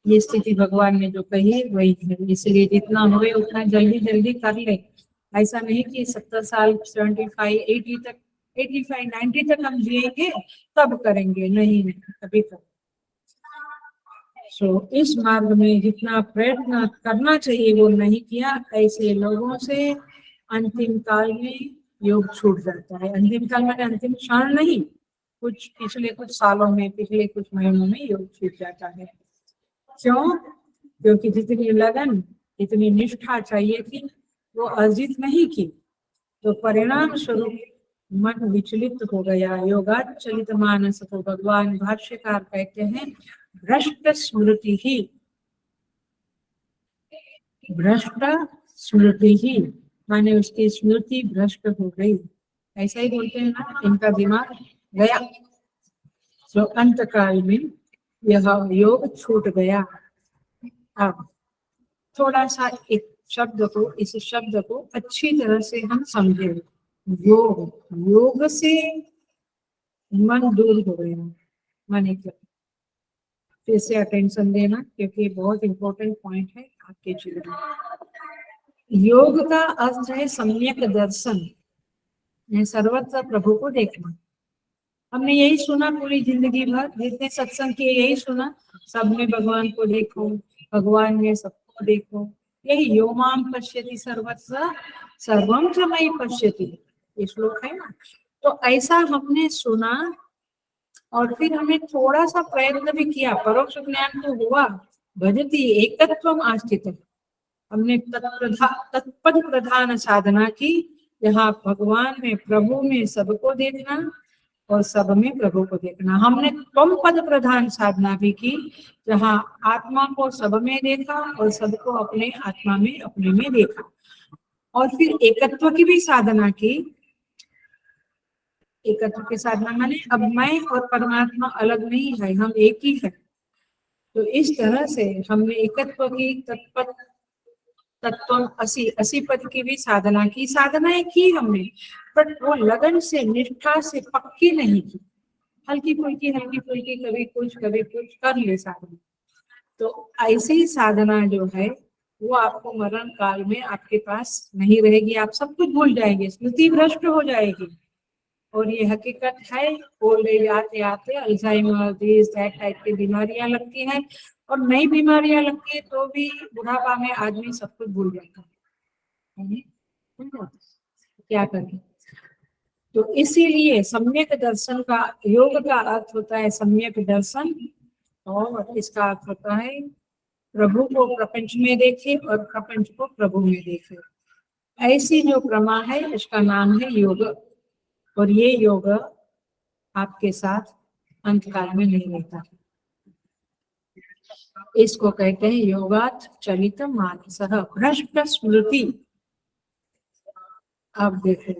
ये स्थिति भगवान ने जो कही है वही है। इसलिए जितना हुए उतना जल्दी जल्दी कर ले। ऐसा नहीं कि 70 साल 75 80 तक 85 90 तक हम जिएंगे तब करेंगे, नहीं कभी तक। सो इस मार्ग में जितना प्रयत्न करना चाहिए वो नहीं किया, ऐसे लोगों से अंतिम काल में योग छूट जाता है। अंतिम काल में अंतिम क्षण नहीं, कुछ पिछले कुछ सालों में, पिछले कुछ महीनों में योग छूट जाता है। क्यों? क्योंकि जितनी लगन, जितनी निष्ठा चाहिए थी वो अर्जित नहीं की, तो परिणाम स्वरूप मन विचलित हो गया। योगात चलित मानस को भगवान भाष्यकार कहते हैं भ्रष्ट स्मृति ही, भ्रष्ट स्मृति ही, माने उसकी स्मृति भ्रष्ट हो गई, ऐसा ही बोलते हैं ना, इनका दिमाग गया। तो अंत काल में यह योग छूट गया। अब थोड़ा सा एक शब्द को, इस शब्द को अच्छी तरह से हम समझे। योग, योग से मन दूर हो गया, माने क्या, फिर से अटेंशन देना क्योंकि बहुत इंपॉर्टेंट पॉइंट है आपके जीवन में। योग का अर्थ है सम्यक दर्शन, सर्वत्र प्रभु को देखना। हमने यही सुना पूरी जिंदगी भर, जितने सत्संग किए यही सुना, सब में भगवान को देखो, भगवान में सबको देखो, यही यो माम पश्यति सर्वत्र सर्वम च मयि पश्यति, ये श्लोक है ना। तो ऐसा हमने सुना और फिर हमने थोड़ा सा प्रयत्न भी किया, परोक्ष ज्ञान तो हुआ, भजति एकत्वम आस्थित, हमने तत्पद प्रधान साधना की, जहाँ भगवान में प्रभु में सबको देखना और सब में प्रभु को देखना। हमने त्वम पद प्रधान साधना भी की, जहाँ आत्मा को सब में देखा और सबको अपने आत्मा में अपने में देखा, और फिर एकत्व की भी साधना की। एकत्व की साधना माने अब मैं और परमात्मा अलग नहीं है, हम एक ही है। तो इस तरह से हमने एकत्व की, तत्व असी पद की भी साधना की, साधनाएं की हमने, बट वो लगन से, निष्ठा से पक्की नहीं की, हल्की फुल्की कभी कुछ कर ले साधना। तो ऐसी साधना जो है वो आपको मरण काल में आपके पास नहीं रहेगी, आप सब कुछ भूल जाएंगे, स्मृति भ्रष्ट हो जाएगी। और ये हकीकत है। ओल्ड एज आते आते अल्जाइमर दिस दैट टाइप की बीमारियां लगती हैं, और नई बीमारियां लगती है तो भी बुढ़ापा में आदमी सब कुछ भूल जाता है। क्या करें? तो इसीलिए सम्यक दर्शन का, योग का अर्थ होता है सम्यक दर्शन, और इसका अर्थ होता है प्रभु को प्रपंच में देखे और प्रपंच को प्रभु में देखे। ऐसी जो क्रमा है उसका नाम है योग, और ये योग आपके साथ अंतकाल में नहीं रहता। इसको कहते हैं योगात चलित मानसः भ्रष्ट स्मृति। अब देखो,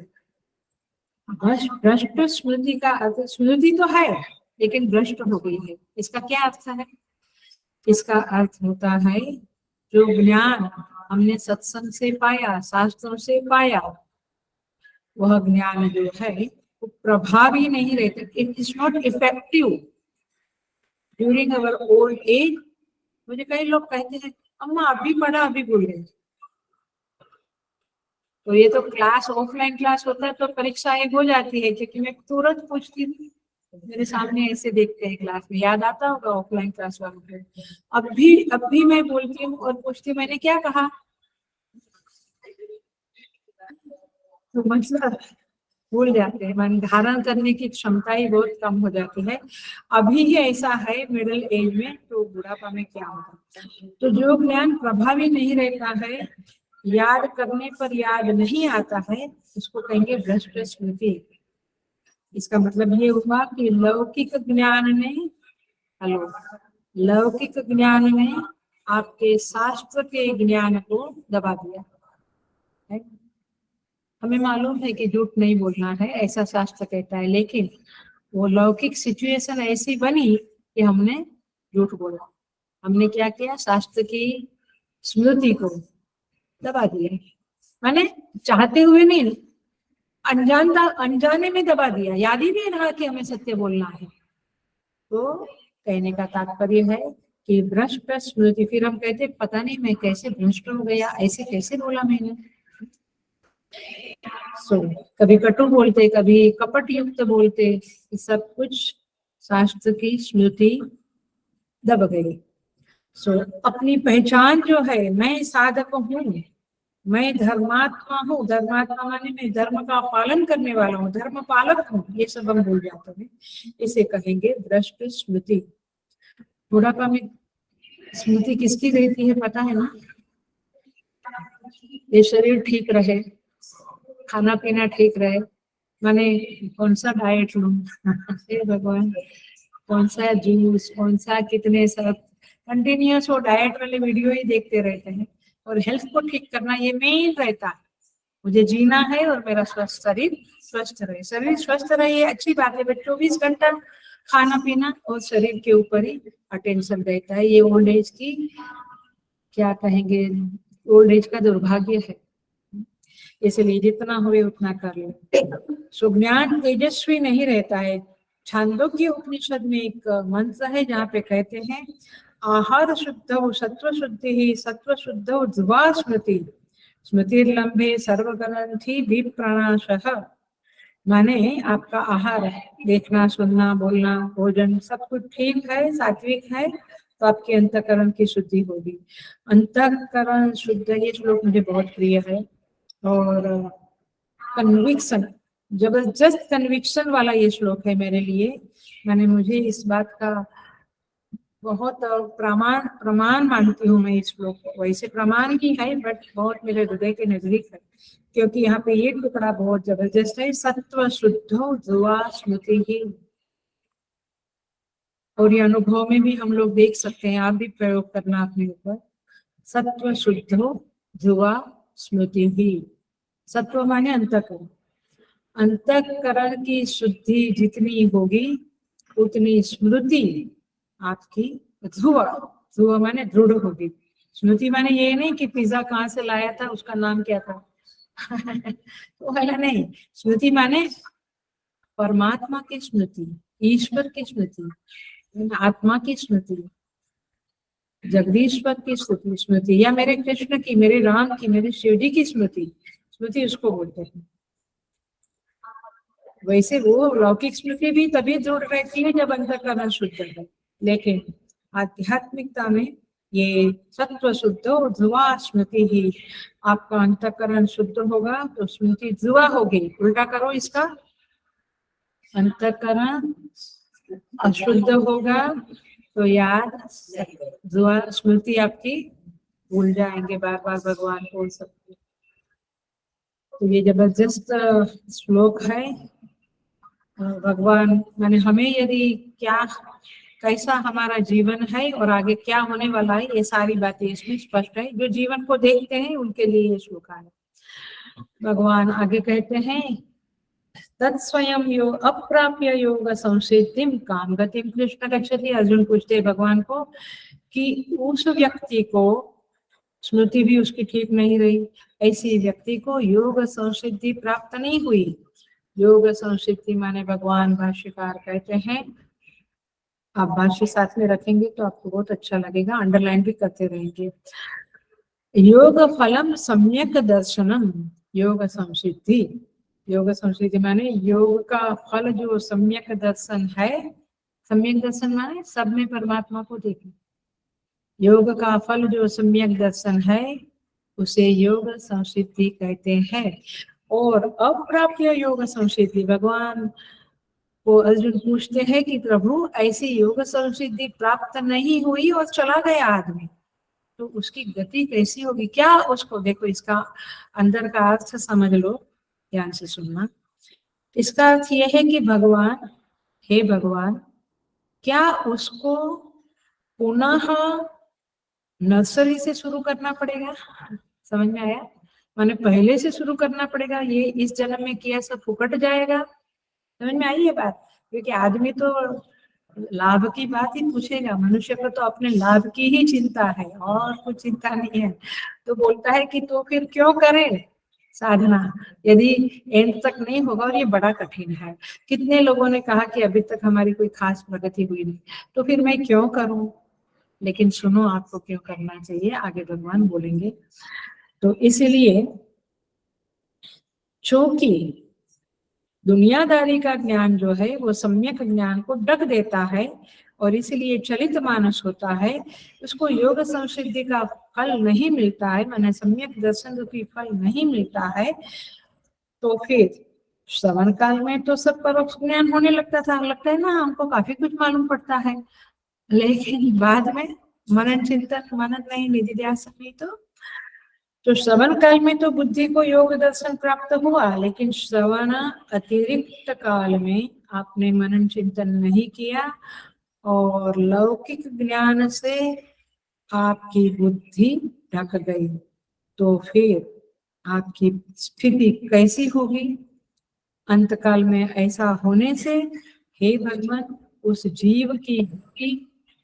भ्रष्ट स्मृति का अर्थ, स्मृति तो है लेकिन भ्रष्ट हो गई है, इसका क्या अर्थ है? इसका अर्थ होता है जो ज्ञान हमने सत्संग से पाया, शास्त्रों से पाया, वह ज्ञान जो है वो प्रभावी नहीं रहता। It is not effective during our old age. मुझे कई लोग कहते हैं अम्मा अभी पढ़ा अभी भूल गए। तो ये तो क्लास, ऑफलाइन क्लास होता है तो परीक्षा एक हो जाती है, क्योंकि मैं तुरंत पूछती हूँ, मेरे सामने ऐसे देखते हैं क्लास में, याद आता होगा ऑफलाइन क्लास वालों को। अब भी मैं बोलती हूँ और पूछती हूँ मैंने क्या कहा, तो मतलब भूल जाते हैं, मन धारण करने की क्षमता ही बहुत कम हो जाती है। अभी ही ऐसा है मिडिल एज में, तो बुढ़ापा में क्या होगा? तो जो ज्ञान प्रभावी नहीं रहता है, याद करने पर याद नहीं आता है, उसको कहेंगे भ्रष्ट स्मृति। इसका मतलब ये हुआ कि लौकिक ज्ञान ने, हेलो, लौकिक ज्ञान ने आपके शास्त्र के ज्ञान को दबा दिया है। हमें मालूम है कि झूठ नहीं बोलना है, ऐसा शास्त्र कहता है, लेकिन वो लौकिक सिचुएशन ऐसी बनी कि हमने झूठ बोला। हमने क्या किया? शास्त्र की स्मृति को दबा दिया, माने चाहते हुए नहीं, अनजाने में दबा दिया, याद ही नहीं रहा कि हमें सत्य बोलना है। तो कहने का तात्पर्य है कि भ्रष्ट स्मृति। फिर हम कहते पता नहीं मैं कैसे भ्रष्ट हो गया, ऐसे कैसे बोला मैंने। कभी कटु बोलते, कभी कपट युक्त बोलते, सब कुछ शास्त्र की स्मृति दब गई। अपनी पहचान जो है, मैं साधक हूँ, मैं धर्मात्मा हूँ, धर्मात्मा माने मैं धर्म का पालन करने वाला हूँ, धर्म पालक हूँ, ये सब हम भूल जाते हैं। इसे कहेंगे भ्रष्ट स्मृति। बुढ़ापा में स्मृति किसकी रहती है पता है ना? ये शरीर ठीक रहे, खाना पीना ठीक रहे, माने कौन सा डाइट लूं हे भगवान, कौन सा जूस, कौन सा कितने सब, कंटिन्यूस वो डाइट वाले वीडियो ही देखते रहते हैं। और हेल्थ को ठीक करना ये मेन रहता है, मुझे जीना है और मेरा स्वस्थ शरीर स्वस्थ रहे। शरीर स्वस्थ रहे ये अच्छी बात है, बट 24 घंटा खाना पीना और शरीर के ऊपर ही अटेंशन रहता है। ये ओल्ड एज की, क्या कहेंगे, ओल्ड एज का दुर्भाग्य है। इसलिए जितना हुए उतना कर ले। सुज्ञान तेजस्वी नहीं रहता है। छांदोग्य उपनिषद में एक मंत्र है जहाँ पे कहते हैं आहार शुद्ध सत्व शुद्धि ही सत्व शुद्ध ध्रुवा स्मृति स्मृतिर्लंबे सर्वग्रंथि विप्रणाशः। माने आपका आहार, देखना, सुनना, बोलना, भोजन सब कुछ ठीक है, सात्विक है, तो आपके अंतःकरण की शुद्धि होगी। अंतःकरण शुद्ध, ये श्लोक मुझे बहुत प्रिय है। और कन्विक्शन, जबरदस्त कन्विक्शन वाला ये श्लोक है मेरे लिए। मैंने मुझे इस बात का बहुत प्रमाण मानती हूँ मैं इस श्लोक को। वैसे प्रमाण ही है बट बहुत मेरे हृदय के नजदीक है, क्योंकि यहाँ पे ये टुकड़ा बहुत जबरदस्त है। सत्व शुद्धो ध्रुवा स्मृति ही। और ये अनुभव में भी हम लोग देख सकते हैं, आप भी प्रयोग करना अपने ऊपर। सत्व शुद्धो ध्रुवा स्मृति ही। सत्व माने अंतःकरण, अंतःकरण की शुद्धि जितनी होगी उतनी स्मृति आपकी ध्रुव, ध्रुव माने दृढ़ होगी। स्मृति माने ये नहीं कि पिज्जा कहाँ से लाया था, उसका नाम क्या था तो वाला नहीं। स्मृति माने परमात्मा की स्मृति, ईश्वर की स्मृति, आत्मा की स्मृति, जगदीश्वर की स्मृति, या मेरे कृष्ण की, मेरे राम की, मेरे शिव जी की स्मृति। स्मृति उसको बोलते हैं। वैसे वो लौकिक स्मृति भी तभी दृढ़ रहती है जब अंतःकरण शुद्ध है, लेकिन आध्यात्मिकता में ये सत्व शुद्ध और ध्रुवा स्मृति ही, आपका अंतःकरण शुद्ध होगा तो स्मृति ध्रुवा होगी। उल्टा करो इसका, अंतःकरण अशुद्ध होगा तो याद ध्रुवा स्मृति आपकी भूल जाएंगे, बार बार भगवान बोल सकते। तो ये जबरदस्त श्लोक है। भगवान माने हमें यदि क्या कैसा हमारा जीवन है और आगे क्या होने वाला है, ये सारी बातें इसमें स्पष्ट है। जो जीवन को देखते हैं उनके लिए ये श्लोक है। भगवान आगे कहते हैं, तत्स्वयं योग अप्राप्य योग संसिद्धिम काम गतिम कृष्ण गच्छति। अर्जुन पूछते भगवान को कि उस व्यक्ति को, स्मृति भी उसकी ठीक नहीं रही, ऐसी व्यक्ति को योग संसिद्धि प्राप्त नहीं हुई। योग संसिद्धि माने भगवान भाष्यकार कहते हैं, आप भाष्य साथ में रखेंगे तो आपको बहुत अच्छा लगेगा, अंडरलाइन भी करते रहेंगे। योग फलम सम्यक दर्शनम योग संसिद्धि। योग संसिद्धि माने योग का फल जो सम्यक दर्शन है। सम्यक दर्शन माने सब में परमात्मा को देखना। योग का फल जो सम्यक दर्शन है उसे योग संसिद्धि कहते हैं। और अप्राप्य योग संसिद्धि, भगवान को अर्जुन पूछते हैं कि प्रभु ऐसी योग संसिद्धि प्राप्त नहीं हुई और चला गया आदमी, तो उसकी गति कैसी होगी, क्या उसको, देखो इसका अंदर का अर्थ समझ लो, ध्यान से सुनना। इसका अर्थ यह है कि भगवान, हे भगवान, क्या उसको पुनः नर्सरी से शुरू करना पड़ेगा? समझ में आया? माने पहले से शुरू करना पड़ेगा, ये इस जन्म में किया सब फुकट जाएगा? समझ में आई ये बात? क्योंकि आदमी तो लाभ की बात ही पूछेगा, मनुष्य को तो अपने लाभ की ही चिंता है और कुछ चिंता नहीं है। तो बोलता है कि तो फिर क्यों करें साधना यदि एंड तक नहीं होगा, और ये बड़ा कठिन है। कितने लोगों ने कहा कि अभी तक हमारी कोई खास प्रगति हुई नहीं, तो फिर मैं क्यों करूं? लेकिन सुनो, आपको क्यों करना चाहिए आगे भगवान बोलेंगे। तो इसीलिए चूंकि दुनियादारी का ज्ञान जो है वो सम्यक ज्ञान को ढक देता है और इसलिए चलित मानस होता है, उसको योग संसिद्धि का फल नहीं मिलता है, माने सम्यक दर्शन रूपी फल नहीं मिलता है। तो फिर श्रवण काल में तो सब परोक्ष ज्ञान होने लगता था, लगता है ना हमको काफी कुछ मालूम पड़ता है, लेकिन बाद में मनन चिंतन, मनन नहीं, निधि ध्यास नहीं, तो श्रवण काल में तो बुद्धि को योग दर्शन प्राप्त हुआ, लेकिन श्रवण अतिरिक्त काल में आपने मनन चिंतन नहीं किया और लौकिक ज्ञान से आपकी बुद्धि ढक गई, तो फिर आपकी स्थिति कैसी होगी? अंतकाल में ऐसा होने से हे भगवान उस जीव की गति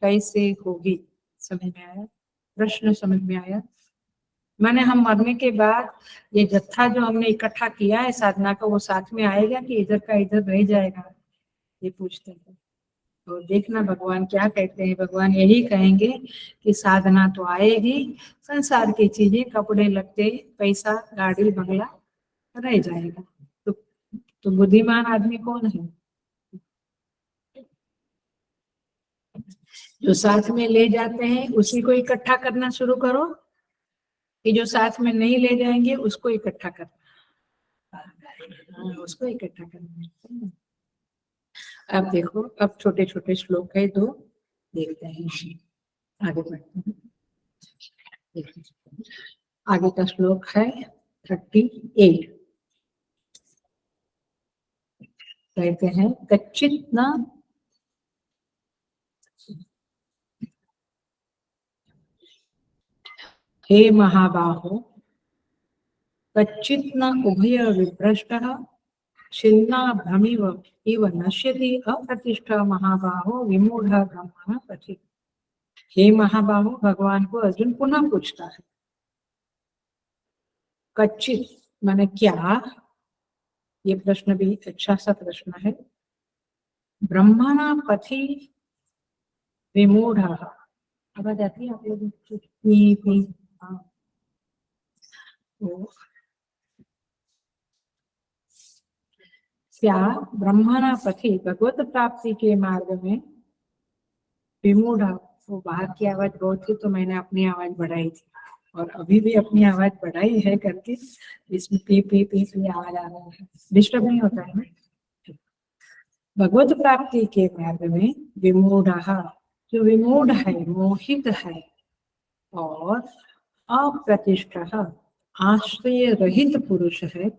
कैसे होगी? समझ में आया? प्रश्न समझ में आया? माने हम मरने के बाद ये जत्था जो हमने इकट्ठा किया है साधना का, वो साथ में आएगा कि इधर का इधर रह जाएगा, ये पूछते हैं। तो देखना भगवान क्या कहते हैं। भगवान यही कहेंगे कि साधना तो आएगी, संसार की चीजें, कपड़े लत्ते, पैसा, गाड़ी बंगला रह जाएगा। तो बुद्धिमान आदमी कौन है? जो साथ में ले जाते हैं उसी को इकट्ठा करना शुरू करो, कि जो साथ में नहीं ले जाएंगे उसको इकट्ठा करना। उसको इकट्ठा करना। अब देखो, अब छोटे छोटे श्लोक है दो, देखते हैं, आगे बढ़ते हैं। आगे का श्लोक है 38। कहते हैं, कच्चित न हे महाबाहो कच्चित न उभय विभ्रष्टः छिन्ना भ्रमिव इव नश्यति अप्रतिष्ठ महाबाहो विमूढ़ ब्रह्मण पथि। हे महाबाहो, भगवान को अर्जुन पुनः पूछता है, कच्चित माने क्या? ये प्रश्न भी अच्छा सा प्रश्न है। ब्रह्मणा पथि विमूढ़, आवाज आती है आप लोगों की? क्या ब्रह्मणा पथि भगवत प्राप्ति के मार्ग में विमूढ़, वो बाहर की आवाज बहुत थी तो मैंने अपनी आवाज बढ़ाई थी और अभी भी अपनी आवाज बढ़ाई है करके इसमें पी पी पी पी आवाज आ रहा है, डिस्टर्ब नहीं होता है ना। भगवत प्राप्ति के मार्ग में विमूढ़, जो विमूढ़ है, मोहित है और अप्रतिष्ठ, आश्रय रहित पुरुष है।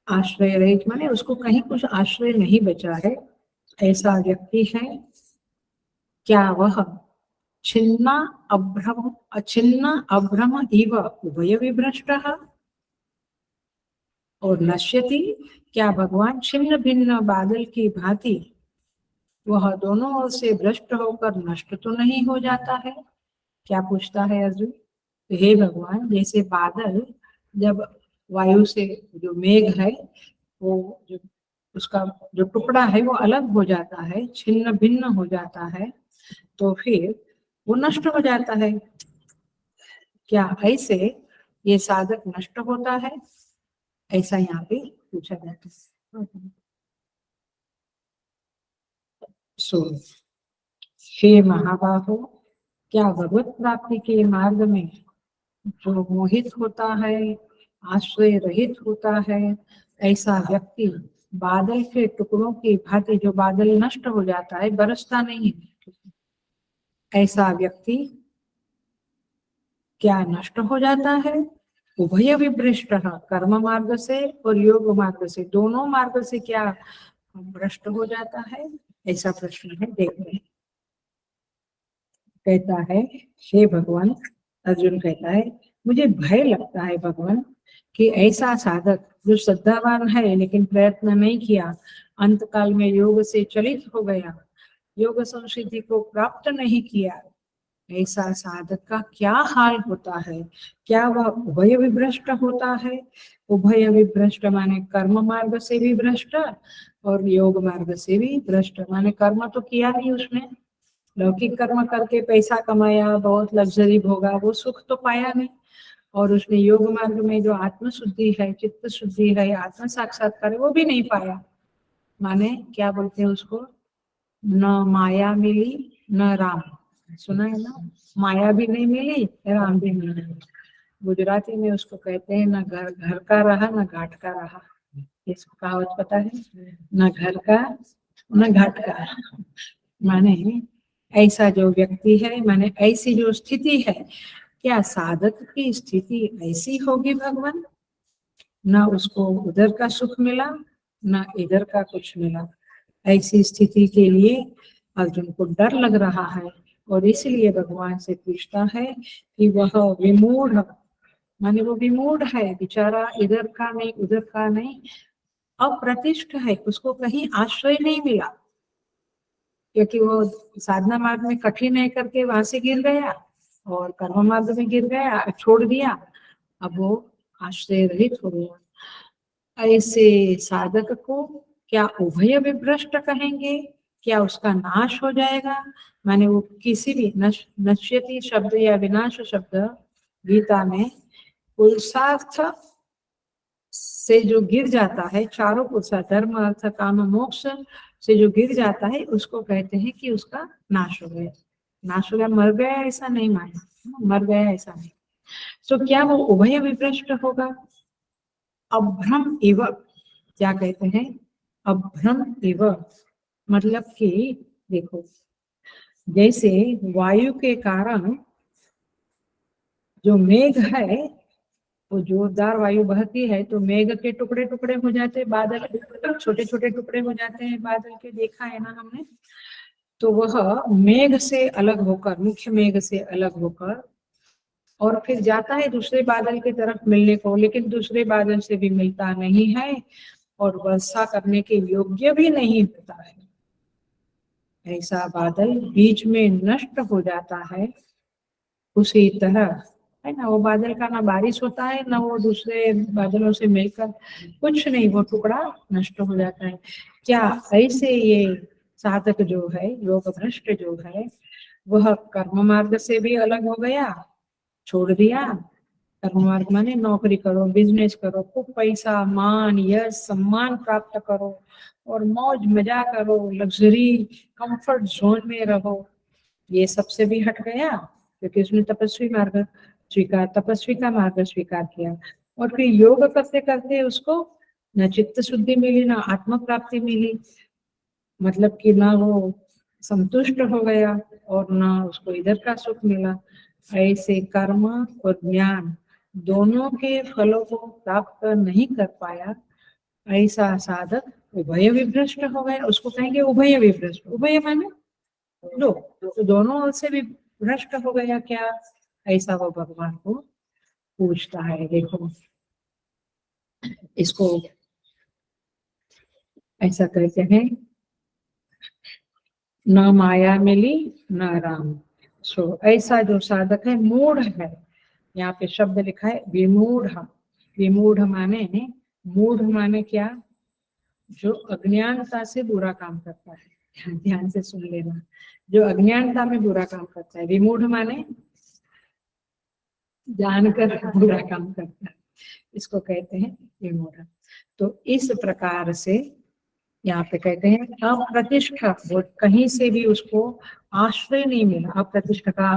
आश्रय रहित माने उसको कहीं कुछ आश्रय नहीं बचा है, ऐसा व्यक्ति है। क्या वह छिन्ना अभ्रम अछिन्न अभ्रम इव उभय विभ्रष्ट और नश्यति, क्या भगवान छिन्न भिन्न बादल की भांति वह दोनों ओर से भ्रष्ट होकर नष्ट तो नहीं हो जाता है? क्या पूछता है अर्जुन? हे भगवान, जैसे बादल जब वायु से, जो मेघ है वो जो उसका जो टुकड़ा है वो अलग हो जाता है, छिन्न भिन्न हो जाता है, तो फिर वो नष्ट हो जाता है। क्या ऐसे ये साधक नष्ट होता है? ऐसा यहाँ पे पूछा जाता है। सो हे महाबाहो, क्या भगवत प्राप्ति के मार्ग में जो मोहित होता है, आश्रय रहित होता है, ऐसा व्यक्ति बादल के टुकड़ों की भांति, जो बादल नष्ट हो जाता है, बरसता नहीं है, ऐसा व्यक्ति क्या नष्ट हो जाता है? उभय विभ्रष्ट, कर्म मार्ग से और योग मार्ग से, दोनों मार्ग से क्या भ्रष्ट हो जाता है? ऐसा प्रश्न है, देख रहे हैं। कहता है हे भगवान, अर्जुन कहता है मुझे भय लगता है भगवान कि ऐसा साधक जो श्रद्धावान है लेकिन प्रयत्न नहीं किया, अंत काल में योग से चलित हो गया, योग संसिद्धि को प्राप्त नहीं किया, ऐसा साधक का क्या हाल होता है? क्या वह उभय विभ्रष्ट होता है? उभय विभ्रष्ट माने कर्म मार्ग से भी भ्रष्ट और योग मार्ग से भी भ्रष्ट, माने कर्म तो किया नहीं उसने, लौकिक कर्म करके पैसा कमाया, बहुत लग्जरी भोगा, वो सुख तो पाया नहीं, और उसने योग मार्ग में जो आत्म शुद्धि है, चित्त शुद्धि है, आत्म साक्षात्कार है, वो भी नहीं पाया। माने क्या बोलते हैं उसको? न माया मिली न राम, सुना है ना? माया भी नहीं मिली, राम भी नहीं मिली। गुजराती में उसको कहते हैं न घर घर का रहा न घाट का रहा। इसको कहावत पता है? न घर का न घाट का। माने ऐसा जो व्यक्ति है, माने ऐसी जो स्थिति है, क्या साधक की स्थिति ऐसी होगी भगवान? न उसको उधर का सुख मिला न इधर का कुछ मिला। ऐसी स्थिति के लिए अर्जुन को डर लग रहा है और इसलिए भगवान से पूछता है कि वह विमूढ़, माने वो विमूढ़ है बेचारा, इधर का नहीं उधर का नहीं, अप्रतिष्ठ है, उसको कहीं आश्रय नहीं मिला, क्योंकि वो साधना मार्ग में कठिन है करके वहां से गिर गया और कर्म मार्ग में गिर गया, छोड़ दिया, अब वो आश्रय रहित हो गया। ऐसे साधक को क्या उभय विभ्रष्ट कहेंगे? क्या उसका नाश हो जाएगा? माने वो किसी भी नश्यति शब्द या विनाश शब्द गीता में पुरुषार्थ से जो गिर जाता है, चारों पुरुषार्थ धर्म अर्थ काम मोक्ष से जो गिर जाता है, उसको कहते हैं कि उसका नाश हो गया। नाश हो गया, मर गया ऐसा नहीं माना, मर गया ऐसा नहीं। तो क्या वो उभय विभ्रष्ट होगा? अभ्रम इव, क्या कहते हैं? अभ्रम इव मतलब कि देखो, जैसे वायु के कारण जो मेघ है, वो जोरदार वायु बहती है तो मेघ के टुकड़े टुकड़े हो जाते हैं, बादल छोटे छोटे टुकड़े हो जाते हैं बादल के, देखा है ना हमने? तो वह मेघ से अलग होकर, मुख्य मेघ से अलग होकर और फिर जाता है दूसरे बादल की तरफ मिलने को, लेकिन दूसरे बादल से भी मिलता नहीं है और वर्षा करने के योग्य भी नहीं होता है। ऐसा बादल बीच में नष्ट हो जाता है, उसी तरह है ना, वो बादल का ना बारिश होता है ना वो दूसरे बादलों से मिलकर, कुछ नहीं, वो टुकड़ा नष्ट हो जाता है। क्या ऐसे ये साधक जो है, योग भ्रष्ट जो है, वह कर्म मार्ग से भी अलग हो गया, छोड़ दिया, कर्म मार्ग माने नौकरी करो, बिजनेस करो, खूब पैसा, मान, यश, सम्मान प्राप्त करो और मौज मजा करो, लग्जरी कंफर्ट जोन में रहो। ये सबसे भी हट गया क्योंकि उसने तपस्वी मार्ग स्वीकार, तपस्वी का मार्ग स्वीकार किया। और फिर योग करते करते उसको न चित्त शुद्धि मिली, ना आत्म प्राप्ति मिली, मतलब कि ना वो संतुष्ट हो गया और ना उसको इधर का सुख मिला। ऐसे कर्म और ज्ञान दोनों के फलों को प्राप्त नहीं कर पाया, ऐसा साधक उभय विभ्रष्ट हो गया। उसको कहेंगे उभय विभ्रष्ट। उभय माने दो, तो दोनों ओर से भी भ्रष्ट हो गया क्या, ऐसा वो भगवान को पूछता है। देखो इसको ऐसा कहते हैं, न माया मिली न राम। सो ऐसा जो साधक है मूढ़ है, यहाँ पे शब्द लिखा है विमूढ़। विमूढ़ माने, मूढ़ माने क्या, जो अज्ञानता से बुरा काम करता है। ध्यान से सुन लेना, जो अज्ञानता में बुरा काम करता है। विमूढ़ माने जानकर बुरा काम करता है, इसको कहते हैं विमूढ़। तो इस प्रकार से यहाँ पे कहते हैं अप्रतिष्ठा, वो कहीं से भी उसको आश्रय नहीं मिला। अप्रतिष्ठा का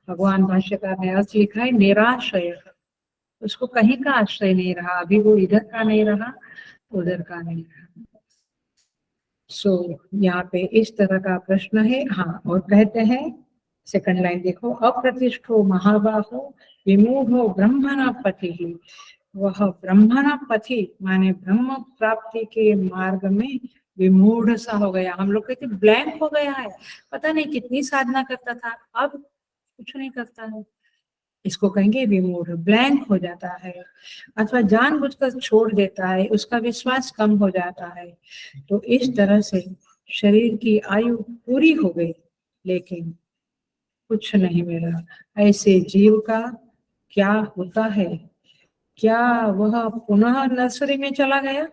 भगवान भाष्यकार ने अर्थ लिखा है निराश्रय, उसको कहीं का आश्रय नहीं रहा। अभी वो इधर का नहीं रहा, उधर का नहीं रहा। सो यहाँ पे इस तरह का प्रश्न है। हाँ, और कहते हैं सेकंड लाइन देखो, अप्रतिष्ठो महाबाहो विमूढ़ो ब्रह्मणा पति। वह ब्रह्मणा पति माने ब्रह्म प्राप्ति के मार्ग में विमूढ़ सा हो गया। हम लोग कहते ब्लैंक हो गया है, पता नहीं कितनी साधना करता था, अब कुछ नहीं करता है, इसको कहेंगे विमूढ़। ब्लैंक हो जाता है अथवा जानबूझकर छोड़ देता है, उसका विश्वास कम हो जाता है। तो इस तरह से शरीर की आयु पूरी हो गई लेकिन कुछ नहीं मिला। ऐसे जीव का क्या होता है, क्या वह पुनः नर्सरी में चला गया?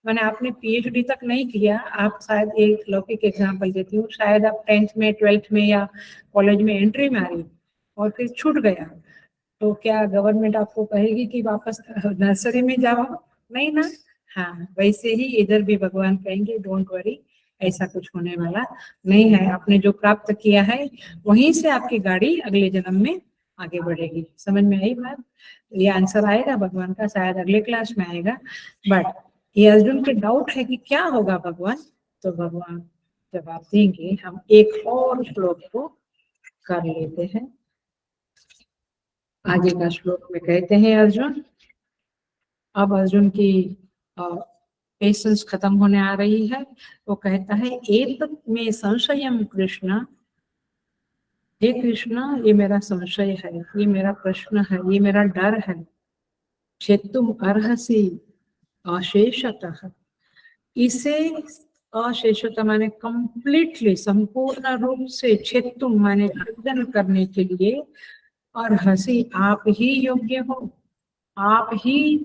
मैंने आपने पीएचडी तक नहीं किया, आप शायद एक लौकिक एग्जांपल देती हूँ, शायद आप 10th में 12th में या कॉलेज में एंट्री मारी और फिर छूट गया, तो क्या गवर्नमेंट आपको कहेगी कि वापस नर्सरी में जाओ? नहीं ना। हाँ, वैसे ही इधर भी भगवान कहेंगे डोंट वरी, ऐसा कुछ होने वाला नहीं है। आपने जो प्राप्त किया है वहीं से आपकी गाड़ी अगले जन्म में आगे बढ़ेगी। समझ में आई बात? ये आंसर आएगा भगवान का, शायद अगले क्लास में आएगा। बट ये अर्जुन के डाउट है कि क्या होगा भगवान, तो भगवान जवाब देंगे। हम एक और श्लोक को कर लेते हैं। आगे का श्लोक में कहते हैं अर्जुन, अब अर्जुन की पेशेंस खत्म होने आ रही है। वो कहता है एतत् में संशयम कृष्ण, हे कृष्ण ये मेरा संशय है, ये मेरा प्रश्न है, ये मेरा डर है। छेत्तुम अर्हसि अशेषतः, इसे अशेषतः माने कंप्लीटली संपूर्ण रूप से, छेत्तुम माने छेदन करने के लिए, अर्हसि आप ही योग्य हो, आप ही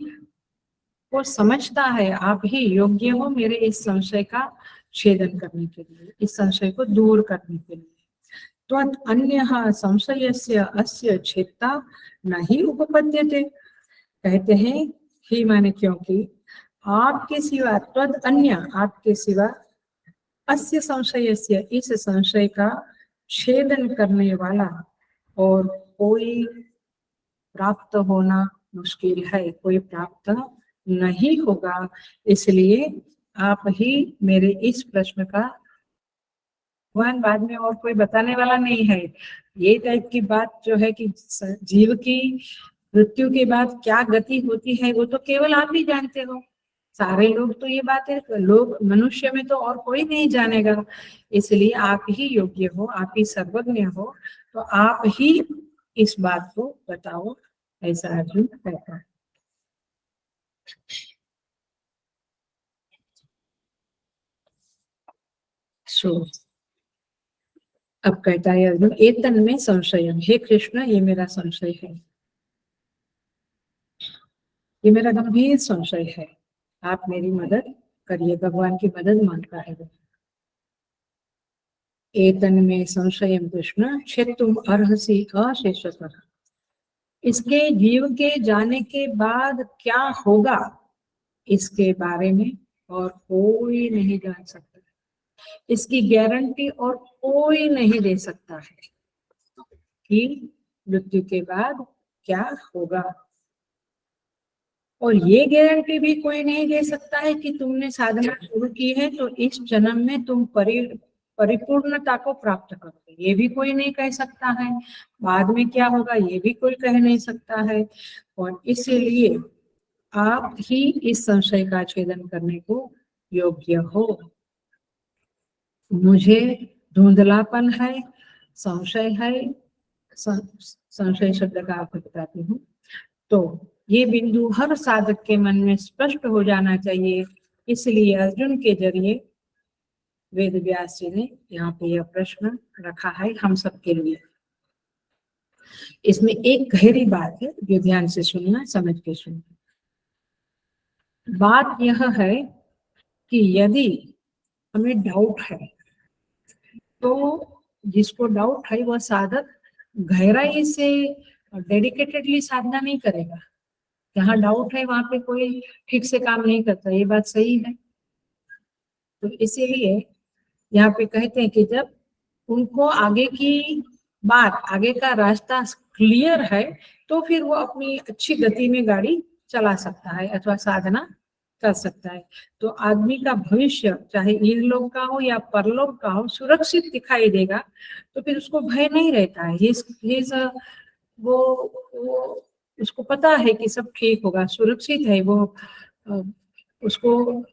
वो समझता है, आप ही योग्य हो मेरे इस संशय का छेदन करने के लिए, इस संशय को दूर करने के लिए। त्वत् अन्यः संशयस्य अस्य छेत्ता नहीं उपपद्यते, कहते हैं ही माने क्योंकि आपके सिवा, त्वत् अन्य आपके सिवा, अस्य संशयस्य इस संशय का छेदन करने वाला और कोई प्राप्त होना मुश्किल है, कोई प्राप्त नहीं होगा। इसलिए आप ही मेरे इस प्रश्न का भगवान, बाद में और कोई बताने वाला नहीं है। ये टाइप की बात जो है कि जीव की मृत्यु के बाद क्या गति होती है वो तो केवल आप ही जानते हो। सारे लोग तो ये बात है, लोग मनुष्य में तो और कोई नहीं जानेगा। इसलिए आप ही योग्य हो, आप ही सर्वज्ञ हो, तो आप ही इस बात को बताओ, ऐसा अर्जुन कहता है। सो अब कहता है अर्जुन एतन में संशय, हे कृष्ण ये मेरा संशय है, ये मेरा गंभीर संशय है, आप मेरी मदद करिए। भगवान की मदद मांगता है वो। एतन में संशयम कृष्ण छेत्तुम अर्हसि अशेषतः, इसके जीव के जाने के बाद क्या होगा, इसके बारे में और कोई नहीं जान सकता। इसकी गारंटी और कोई नहीं दे सकता है कि मृत्यु के बाद क्या होगा। और ये गारंटी भी कोई नहीं दे सकता है कि तुमने साधना शुरू की है तो इस जन्म में तुम परिपूर्णता को प्राप्त करोगे, ये भी कोई नहीं कह सकता है। बाद में क्या होगा ये भी कोई कह नहीं सकता है। और इसलिए आप ही इस संशय का छेदन करने को योग्य हो। मुझे धुंधलापन है, संशय है, संशय शब्द का आपको बताती हूँ। तो ये बिंदु हर साधक के मन में स्पष्ट हो जाना चाहिए। इसलिए अर्जुन के जरिए वेद व्यास जी ने यहाँ पे यह प्रश्न रखा है हम सबके लिए। इसमें एक गहरी बात है जो ध्यान से सुनना, समझ के सुनना। बात यह है कि यदि हमें डाउट है तो जिसको डाउट है वह साधक गहराई से डेडिकेटेडली साधना नहीं करेगा। जहाँ डाउट है वहां पे कोई ठीक से काम नहीं करता, ये बात सही है। तो इसीलिए यहाँ पे कहते हैं कि जब उनको आगे की बात, आगे का रास्ता क्लियर है तो फिर वो अपनी अच्छी गति में गाड़ी चला सकता है अथवा साधना कर सकता है। तो आदमी का भविष्य चाहे इहलोक का हो या परलोक का हो सुरक्षित दिखाई देगा, तो फिर उसको भय नहीं रहता है। वो उसको पता है कि सब ठीक होगा, सुरक्षित है वो, उसको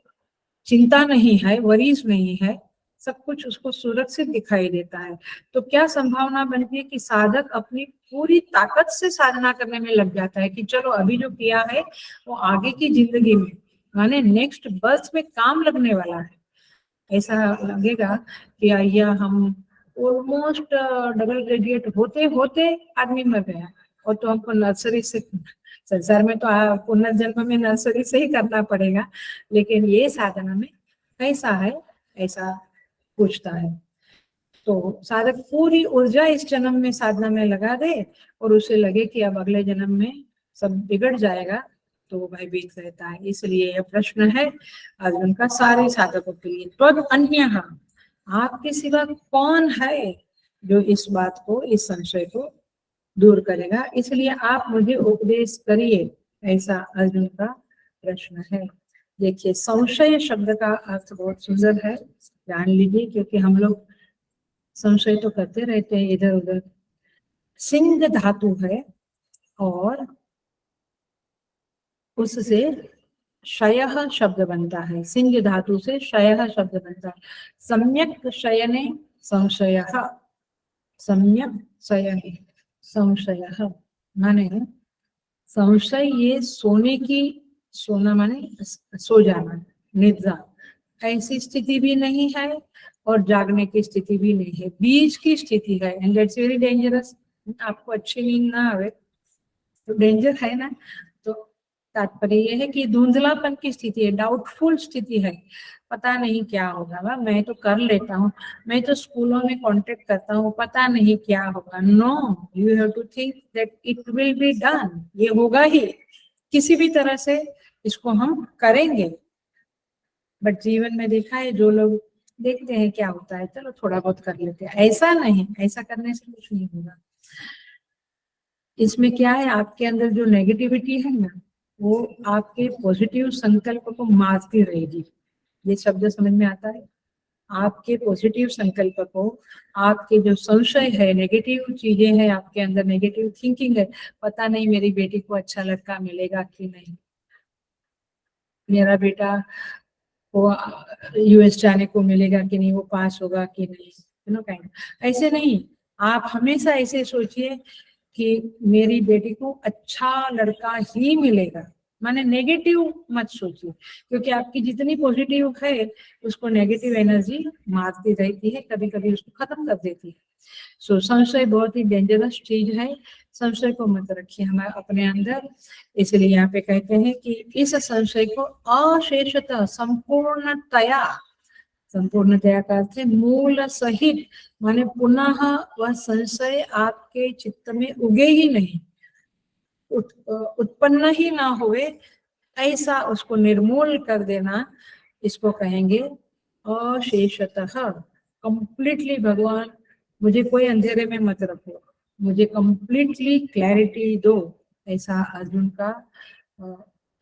चिंता नहीं है, वरीज नहीं है, सब कुछ उसको सुरक्षित दिखाई देता है। तो क्या संभावना बनती है कि साधक अपनी पूरी ताकत से साधना करने में लग जाता है कि चलो अभी जो किया है वो आगे की जिंदगी में, माने नेक्स्ट बर्थ में काम लगने वाला है। ऐसा लगेगा कि या हम ऑलमोस्ट डबल ग्रेजुएट होते होते आदमी मर गया और तो हमको नर्सरी से, संसार में तो पुनर्जन्म में नर्सरी से ही करना पड़ेगा, लेकिन ये साधना में कैसा है ऐसा पूछता है। तो साधक पूरी ऊर्जा इस जन्म में साधना में लगा दे और उसे लगे कि अब अगले जन्म में सब बिगड़ जाएगा, तो वो भयभीत रहता है। इसलिए यह प्रश्न है अर्जुन का सारे साधकों के लिए। तो अन्य आपके सिवा कौन है जो इस बात को, इस संशय को दूर करेगा, इसलिए आप मुझे उपदेश करिए, ऐसा अर्जुन का प्रश्न है। देखिए संशय शब्द का अर्थ बहुत सुंदर है, जान लीजिए, क्योंकि हम लोग संशय तो करते रहते हैं इधर उधर। सिंह धातु है और उससे शयः शब्द बनता है, सिंह धातु से शयः शब्द बनता है। सम्यक शयने संशयः, सम्यक शयने संशयः माने संशय ये सोने की, सोना माने सो जाना, निद्रा, ऐसी स्थिति भी नहीं है और जागने की स्थिति भी नहीं है, बीच की स्थिति है। And that's very dangerous. आपको अच्छी नींद ना आवे तो डेंजर है ना। तो तात्पर्य यह है कि धुंधलापन की स्थिति है, डाउटफुल स्थिति है, पता नहीं क्या होगा। मैं तो कर लेता हूँ, मैं तो स्कूलों में कांटेक्ट करता हूँ, पता नहीं क्या होगा। No, you have to think that it will be done, ये होगा ही, किसी भी तरह से इसको हम करेंगे। बट जीवन में देखा है जो लोग देखते हैं क्या होता है, चलो थोड़ा बहुत कर लेते हैं, ऐसा नहीं, ऐसा करने से कुछ नहीं होगा। इसमें क्या है, आपके अंदर जो नेगेटिविटी है ना, वो आपके पॉजिटिव संकल्प को मारती रहेगी। ये शब्द समझ में आता है? आपके पॉजिटिव संकल्प को, आपके जो संशय है, नेगेटिव चीजें हैं आपके अंदर, नेगेटिव थिंकिंग है, पता नहीं मेरी बेटी को अच्छा लड़का मिलेगा कि नहीं, मेरा बेटा वो यूएस जाने को मिलेगा कि नहीं, वो पास होगा कि नहीं, यू नो काइंड। ऐसे नहीं, आप हमेशा ऐसे सोचिए कि मेरी बेटी को अच्छा लड़का ही मिलेगा, माने नेगेटिव मत सोचिए, क्योंकि आपकी जितनी पॉजिटिव है उसको नेगेटिव एनर्जी मारती रहती है, कभी कभी उसको खत्म कर देती है। सो संशय बहुत ही डेंजरस चीज है, संशय को मत रखिए हमारे अपने अंदर। इसलिए यहाँ पे कहते हैं कि इस संशय को अशेषतः संपूर्णतया, संपूर्णतया का अर्थ है मूल सहित, माने पुनः वह संशय आपके चित्त में उगे ही नहीं, उत्पन्न ही ना हुए, ऐसा उसको निर्मूल कर देना, इसको कहेंगे अशेषतः। कंप्लीटली भगवान मुझे कोई अंधेरे में मत रखो, मुझे कंप्लीटली क्लैरिटी दो, ऐसा अर्जुन का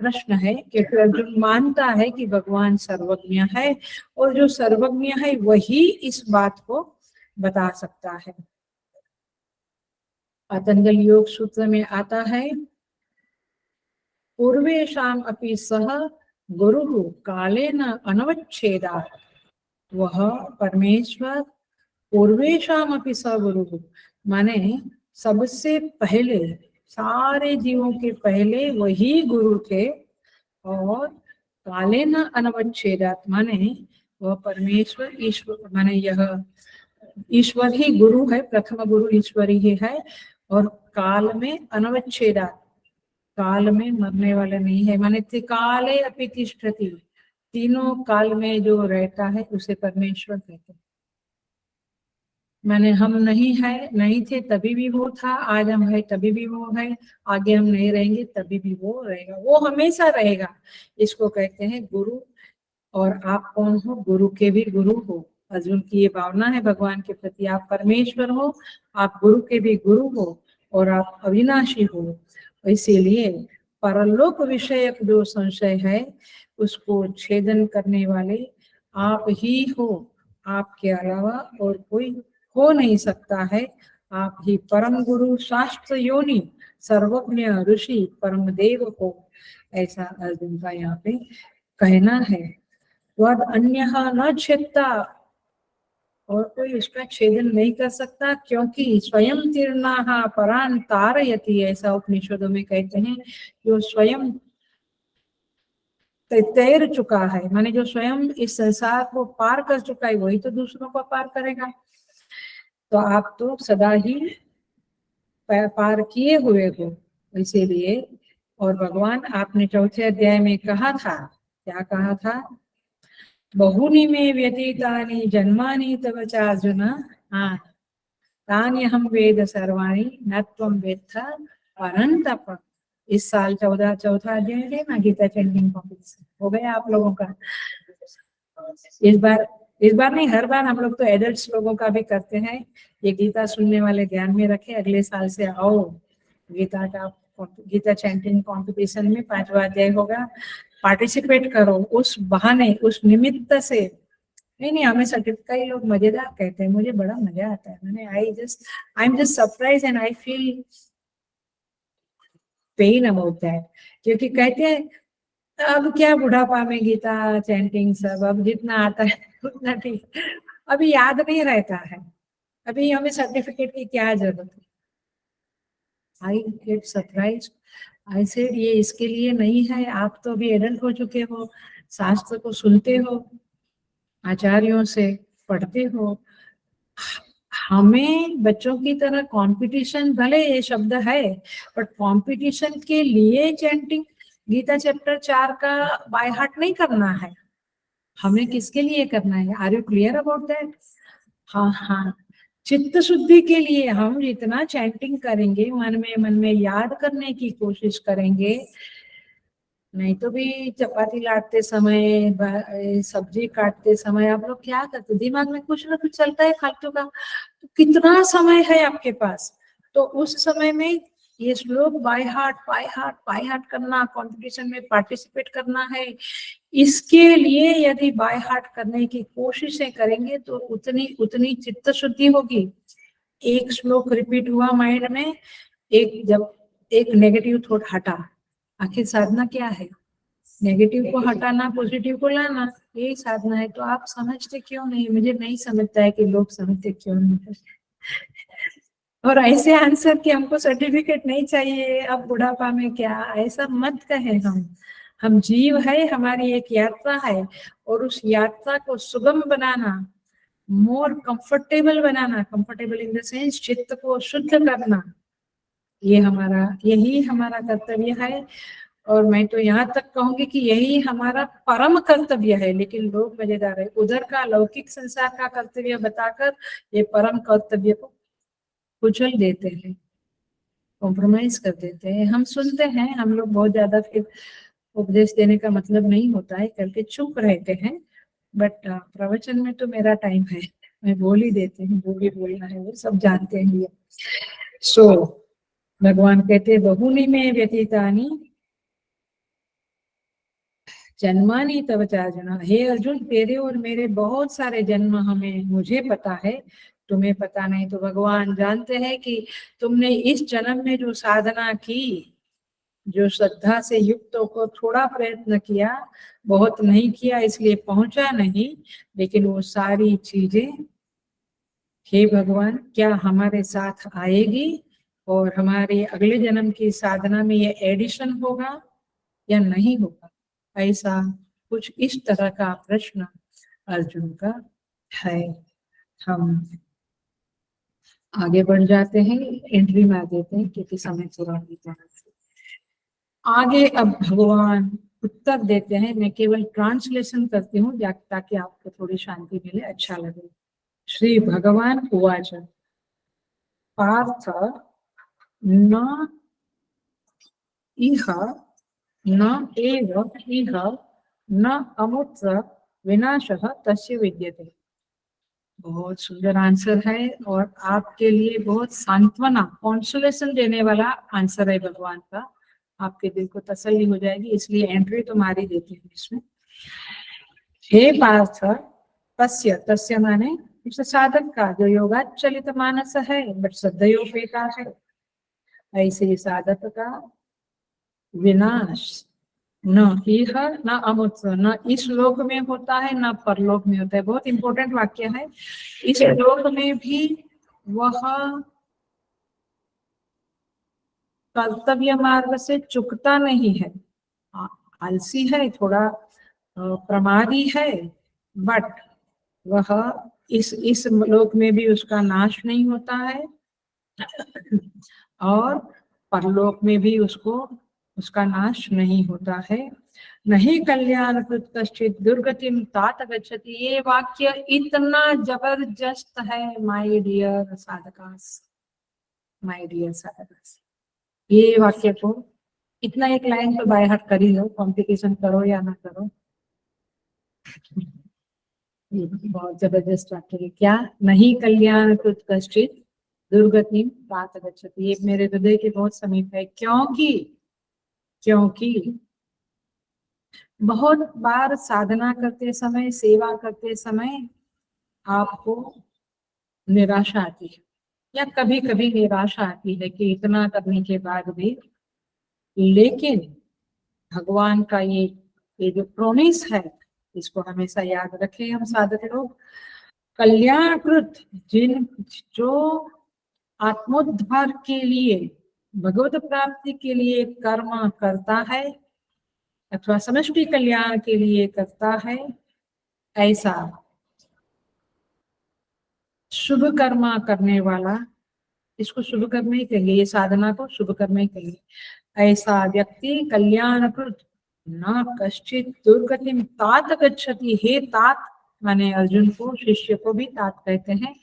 प्रश्न है। क्योंकि अर्जुन मानता है कि भगवान सर्वज्ञ है, और जो सर्वज्ञ है वही इस बात को बता सकता है। पतंजलि योग सूत्र में आता है, पूर्वेशाम अपि सह गुरु कालेन अनवच्छेदात्। वह परमेश्वर पूर्वेशाम अपि स गुरु, माने सबसे पहले, सारे जीवों के पहले वही गुरु थे, और कालेन अनवच्छेदात् माने वह परमेश्वर ईश्वर, माने यह ईश्वर ही गुरु है, प्रथम गुरु ईश्वर ही है, और काल में अनवच्छेदात्, काल में मरने वाला नहीं है, माने त्रिकाले अपि तिष्ठति, तीनों काल में जो रहता है उसे परमेश्वर कहते हैं। माने हम नहीं थे तभी भी वो था, आज हम है तभी भी वो है, आगे हम नहीं रहेंगे तभी भी वो रहेगा, वो हमेशा रहेगा। इसको कहते हैं गुरु। और आप कौन हो? गुरु के भी गुरु हो। अर्जुन की ये भावना है भगवान के प्रति, आप परमेश्वर हो, आप गुरु के भी गुरु हो, और आप अविनाशी हो। इसीलिए परलोक विषयक जो संशय है उसको छेदन करने वाले आप ही हो, आपके अलावा और कोई हो नहीं सकता है। आप ही परम गुरु, शास्त्र योनि, सर्वज्ञ ऋषि, परम देव को, ऐसा अर्जुन का यहाँ पे कहना है। वद अन्यः न छेदता, और कोई उसका छेदन नहीं कर सकता, क्योंकि स्वयं तीर्णाः परान् तारयति, ऐसा उपनिषदों में कहते हैं। जो स्वयं तैर चुका है, माने जो स्वयं इस संसार को पार कर चुका है, वही तो दूसरों को पार करेगा। तो आप तो सदा ही पार किए हुए हो, इसीलिए। और भगवान, आपने चौथे अध्याय में कहा था, क्या कहा था? बहुनी में व्यतीतानि जन्मानि तव च अर्जुन, हाँ, तानि हम वेद सर्वाणि न त्वं वेत्थ परन्तप। इस साल चौथा अध्याय है ना, गीता चैंटिंग कॉम्पिटिशन हो गया आप लोगों का। इस बार नहीं, हर बार हम लोग तो एडल्ट्स लोगों का भी करते हैं। ये गीता सुनने वाले ध्यान में रखे, अगले साल से आओ गीता चैंटिंग कॉम्पिटिशन में 5वां अध्याय होगा, पार्टिसिपेट करो। उस बहाने, उस निमित्त से, नहीं हमें सर्टिफिकेट, कई लोग मजेदार कहते हैं, मुझे बड़ा मजा आता है। मैंने I am just surprise and I feel pain about that, क्योंकि कहते हैं अब क्या बुढ़ापा में गीता चैंटिंग सब, अब जितना आता है उतना ठीक, अभी याद नहीं रहता है, अभी हमें सर्टिफिकेट की क्या जरूरत है। I get surprise, I said ये इसके लिए नहीं है, आप तो अभी एडल्ट हो चुके हो, शास्त्र को सुनते हो, आचार्यों से पढ़ते हो। हमें बच्चों की तरह कंपटीशन, भले ये शब्द है, बट कंपटीशन के लिए चैंटिंग गीता चैप्टर 4 का बाय हार्ट नहीं करना है। हमें किसके लिए करना है? Are you clear about that? हाँ, चित्त शुद्धि के लिए हम जितना चैंटिंग करेंगे, मन में याद करने की कोशिश करेंगे। नहीं तो भी चपाती लाटते समय, सब्जी काटते समय आप लोग क्या करते? दिमाग में कुछ ना कुछ चलता है फालतू का। तो कितना समय है आपके पास? तो उस समय में ये श्लोक बाय हार्ट करना, कंपटीशन में पार्टिसिपेट करना है, इसके लिए यदि बाय हार्ट करने की कोशिशें करेंगे तो उतनी चित्त शुद्धि होगी। एक श्लोक रिपीट हुआ माइंड में, जब एक नेगेटिव थॉट हटा, आखिर साधना क्या है? नेगेटिव को हटाना, पॉजिटिव को लाना, यही साधना है। तो आप समझते क्यों नहीं? मुझे नहीं समझता है कि लोग समझते क्यों नहीं। और ऐसे आंसर कि हमको सर्टिफिकेट नहीं चाहिए, अब बुढ़ापा में क्या, ऐसा मत कहे। हम जीव है, हमारी एक यात्रा है, और उस यात्रा को सुगम बनाना, मोर कंफर्टेबल बनाना, कंफर्टेबल इन द सेंस चित्त को शुद्ध करना, यही हमारा कर्तव्य है। और मैं तो यहाँ तक कहूंगी कि यही हमारा परम कर्तव्य है। लेकिन लोग मजेदार है, उधर का लौकिक संसार का कर्तव्य बताकर ये परम कर्तव्य को कुचल देते हैं। कॉम्प्रोमाइज कर देते हैं। हम सुनते हैं, हम लोग बहुत ज्यादा फिर उपदेश देने का मतलब नहीं होता है करके चुप रहते हैं, बट प्रवचन में तो मेरा टाइम है, मैं बोल ही देती हूँ, जो भी बोलना है वो सब जानते हैं ये। सो भगवान कहते बहुनी में व्यतीतानि जन्मानी तव चार्जुन, हे अर्जुन तेरे और मेरे बहुत सारे जन्म हमें मुझे पता है, तुम्हें पता नहीं। तो भगवान जानते हैं कि तुमने इस जन्म में जो साधना की, जो श्रद्धा से युक्त को थोड़ा प्रयत्न किया, बहुत नहीं किया इसलिए पहुंचा नहीं, लेकिन वो सारी चीजें हे भगवान क्या हमारे साथ आएगी और हमारे अगले जन्म की साधना में ये एडिशन होगा या नहीं होगा, ऐसा कुछ इस तरह का प्रश्न अर्जुन का है। हम आगे बढ़ जाते हैं, एंट्री में आ देते हैं क्योंकि समय पूरा हो गया है। आगे अब भगवान उत्तर देते हैं, मैं केवल ट्रांसलेशन करती हूँ ताकि आपको थोड़ी शांति मिले, अच्छा लगे। श्री भगवान उवाच पार्थ न इह न एव इह न अमुत्र विनाशः तस्य विद्यते। बहुत सुंदर आंसर है और आपके लिए बहुत सांत्वना, कॉन्सोलेशन देने वाला आंसर है भगवान का, आपके दिल को तसल्ली हो जाएगी, इसलिए एंट्री तो मारी देती हूँ इसमें। हे पार्थ तस्य, तस्य माने उस साधक का जो योगाचलित मानस है बट श्रद्धयोपेता है, ऐसे साधक का विनाश न इह न अमुत्र, न इस लोक में होता है न परलोक में होता है। बहुत इंपॉर्टेंट वाक्य है। इस लोक में भी वह कर्तव्य मार्ग से चुकता नहीं है, आलसी है, थोड़ा प्रमादी है, बट वह इस लोक में भी उसका नाश नहीं होता है और परलोक में भी उसका नाश नहीं होता है। नहीं कल्याण कृत कश्चित दुर्गतिम तात गच्छति। ये वाक्य इतना जबरदस्त है माय डियर साधकास, माय डियर साधकास। ये वाक्य को इतना एक लाइन तो बाय हार्ट कर ही लो, कॉम्पिटिशन करो या ना करो। ये बहुत जबरदस्त वाक्य है। क्या नहीं कल्याण कृत कश्चित दुर्गति तात गच्छति, ये मेरे हृदय के बहुत समीप है। क्योंकि बहुत बार साधना करते समय, सेवा करते समय आपको निराशा आती है, या कभी कभी निराशा आती है कि इतना करने के बाद भी, लेकिन भगवान का ये जो प्रोमिस है, इसको हमेशा याद रखें हम साधक लोग। कल्याणकृत, जिन जो आत्मोद्धार के लिए, भगवत प्राप्ति के लिए कर्म करता है अथवा समष्टि कल्याण के लिए करता है, ऐसा शुभ कर्म करने वाला, इसको शुभ कर्म ही कहेंगे, ये साधना को शुभ कर्म ही कहेंगे, ऐसा व्यक्ति कल्याणकृत न कश्चित दुर्गतिम तात गच्छति। हे तात माने अर्जुन को, शिष्य को भी तात कहते हैं।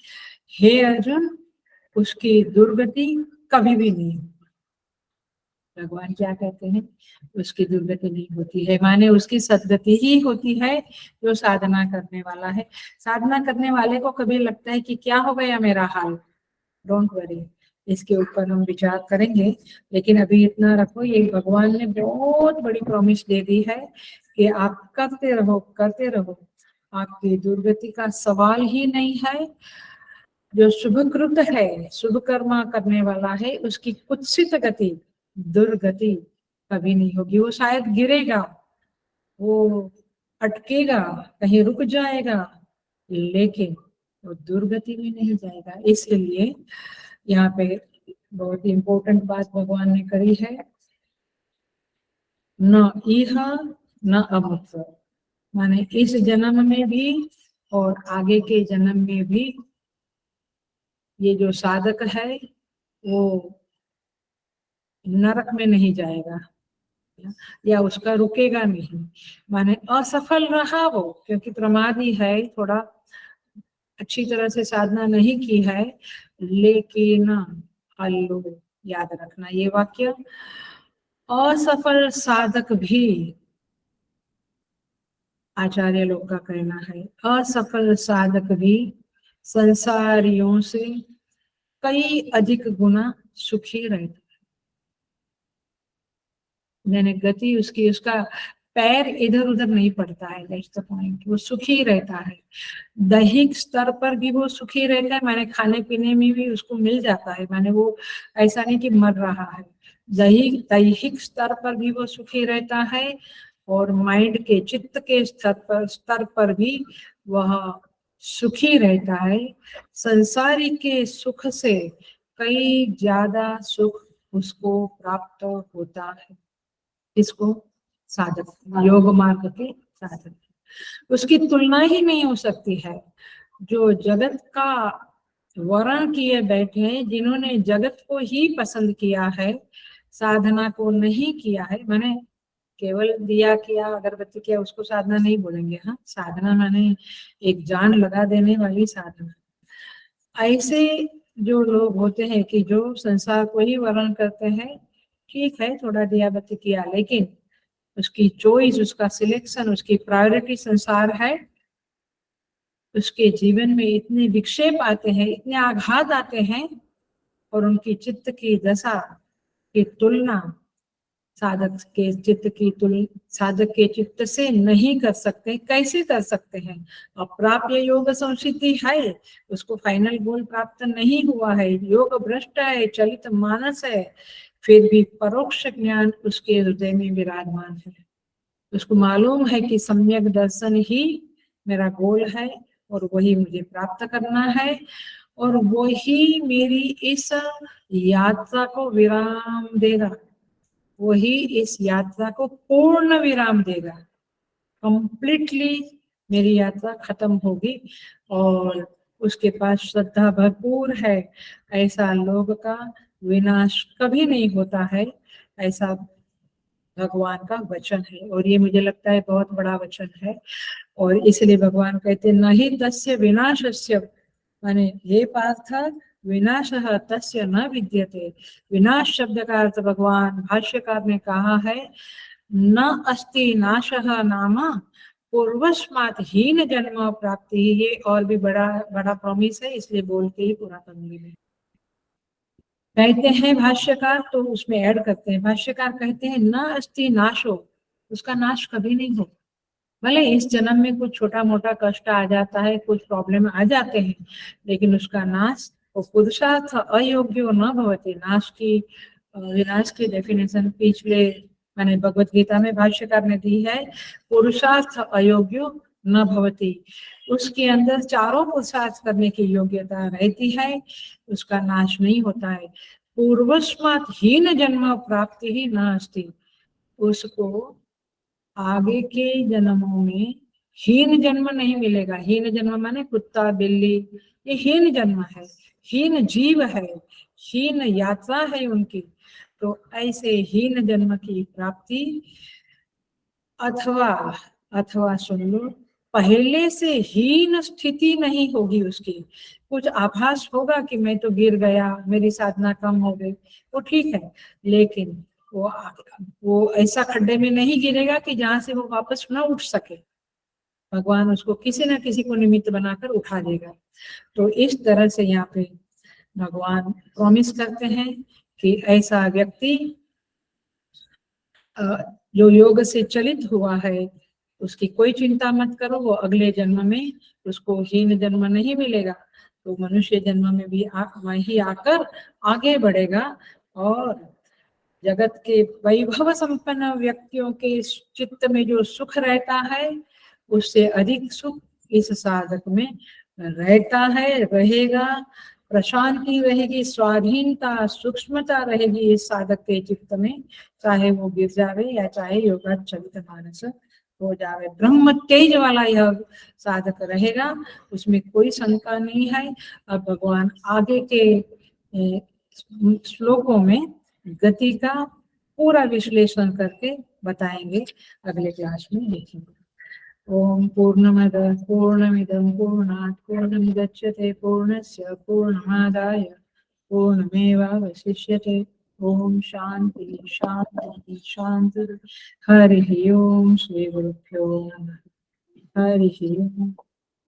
हे अर्जुन, उसकी दुर्गति कभी भी नहीं, भगवान क्या कहते हैं, उसकी दुर्गति नहीं होती है, माने उसकी सद्गति ही होती है जो साधना करने वाला है। साधना करने वाले को कभी लगता है कि क्या हो गया मेरा हाल, डोंट वरी, इसके ऊपर हम विचार करेंगे, लेकिन अभी इतना रखो, ये भगवान ने बहुत बड़ी प्रॉमिस दे दी है कि आप करते रहो करते रहो, आपकी दुर्गति का सवाल ही नहीं है। जो शुभकृत है, शुभ कर्म करने वाला है, उसकी कुत्सित गति, दुर्गति कभी नहीं होगी। वो शायद गिरेगा, वो अटकेगा, कहीं रुक जाएगा, लेकिन वो दुर्गति में नहीं जाएगा। इसलिए यहाँ पे बहुत इंपॉर्टेंट बात भगवान ने करी है, न इह न अमुत्र, माने इस जन्म में भी और आगे के जन्म में भी ये जो साधक है वो नरक में नहीं जाएगा या उसका रुकेगा नहीं, माने असफल रहा वो क्योंकि प्रमादी है, थोड़ा अच्छी तरह से साधना नहीं की है, लेकिन अल्लू याद रखना ये वाक्य। असफल साधक भी, आचार्य लोग का कहना है, असफल साधक भी संसारियों से कई अधिक गुना सुखी रहता है। मैंने गति उसकी, उसका पैर इधर उधर नहीं पड़ता है, दैट्स द पॉइंट। वो सुखी रहता है, दैहिक स्तर पर भी वो सुखी रहता है, माने खाने पीने में भी उसको मिल जाता है, माने वो ऐसा नहीं कि मर रहा है, दैहिक स्तर पर भी वो सुखी रहता है, और माइंड के, चित्त के स्तर पर भी वह सुखी रहता है। संसारी के सुख से कई ज्यादा सुख उसको प्राप्त होता है। इसको साधक, योग मार्ग के साधक, उसकी तुलना ही नहीं हो सकती है। जो जगत का वर्ण किए बैठे हैं, जिन्होंने जगत को ही पसंद किया है, साधना को नहीं किया है, माने केवल दिया किया, अगरबत्ती किया, उसको साधना नहीं बोलेंगे। हाँ, साधना माने एक जान लगा देने वाली साधना। ऐसे जो लोग होते हैं कि जो संसार को ही वर्ण करते हैं, ठीक है थोड़ा दिया बत्ती किया, लेकिन उसकी चॉइस, उसका सिलेक्शन, उसकी प्रायोरिटी संसार है, उसके जीवन में इतने विक्षेप आते हैं, इतने आघात आते हैं, और उनकी चित्त की दशा की तुलना साधक के चित्त से नहीं कर सकते। कैसे कर सकते हैं? अप्राप्य योग संसिद्धि है, उसको फाइनल गोल प्राप्त नहीं हुआ है, योग भ्रष्ट है, चलित मानस है, फिर भी परोक्ष ज्ञान उसके हृदय में विराजमान है। उसको मालूम है कि सम्यक दर्शन ही मेरा गोल है, और वही मुझे प्राप्त करना है, और वही मेरी इस यात्रा को विराम देगा, वही इस यात्रा को पूर्ण विराम देगा। कंप्लीटली मेरी यात्रा खत्म होगी, और उसके पास श्रद्धा भरपूर है, ऐसा लोग का विनाश कभी नहीं होता है, ऐसा भगवान का वचन है। और ये मुझे लगता है बहुत बड़ा वचन है, और इसलिए भगवान कहते नहीं तस्य विनाशस्य, माने हे पार्थ विनाशः तस्य न विद्यते। विनाश शब्द का अर्थ भगवान भाष्यकार ने कहा है, न अस्ति नाशः नाम पूर्वस्मात् हीन जन्म प्राप्ति। ये और भी बड़ा बड़ा प्रॉमिस है, इसलिए बोल के ही पूरा करूंगी मैं। कहते हैं भाष्यकार, तो उसमें ऐड करते हैं, भाष्यकार कहते हैं न अस्ति नाशो, उसका नाश कभी नहीं हो। भले इस जन्म में कुछ छोटा मोटा कष्ट आ जाता है, कुछ प्रॉब्लम आ जाते हैं, लेकिन उसका नाश, वो पुरुषार्थ अयोग्यो न भवति। नाश की, विनाश की डेफिनेशन पिछले माने भगवत गीता में भाष्यकार ने दी है, पुरुषार्थ अयोग्यो न भवति। उसके अंदर चारों पुरुषार्थ करने की योग्यता रहती है, उसका नाश नहीं होता है। पूर्वस्मात् हीन जन्म प्राप्ति ही न अस्ति, उसको आगे के जन्मों में हीन जन्म नहीं मिलेगा। हीन जन्म माने कुत्ता बिल्ली, ये हीन जन्म है, हीन जीव है, हीन यात्रा है उनकी। तो ऐसे हीन जन्म की प्राप्ति, अथवा अथवा सुन लो, पहले से हीन स्थिति नहीं होगी उसकी। कुछ आभास होगा कि मैं तो गिर गया, मेरी साधना कम हो गई, वो ठीक है, लेकिन वो ऐसा खड्डे में नहीं गिरेगा कि जहां से वो वापस ना उठ सके। भगवान उसको किसी ना किसी को निमित्त बनाकर उठा देगा। तो इस तरह से यहाँ पे भगवान प्रॉमिस करते हैं कि ऐसा व्यक्ति जो योग से चलित हुआ है, उसकी कोई चिंता मत करो, वो अगले जन्म में उसको हीन जन्म नहीं मिलेगा, तो मनुष्य जन्म में भी वही आकर आगे बढ़ेगा, और जगत के वैभव संपन्न व्यक्तियों के चित्त में जो सुख रहता है, उससे अधिक सुख इस साधक में रहता है, रहेगा। प्रशांति रहेगी, स्वाधीनता, सूक्ष्मता रहेगी इस साधक के चित्त में, चाहे वो गिर जावे या चाहे योगा चलित मानस हो जावे। ब्रह्म तेज वाला यह साधक रहेगा, उसमें कोई शंका नहीं है। अब भगवान आगे के श्लोकों में गति का पूरा विश्लेषण करके बताएंगे, अगले क्लास में देखेंगे। ओम पूर्णमद पूर्णमिदं पूर्णात् पूर्णमुदच्यते पूर्णस्य पूर्णमादाय पूर्णमेवावशिष्यते। ओम शांति शांति शांति। हरि ओम। श्री गुरुभ्यो नमः। हरि ओम।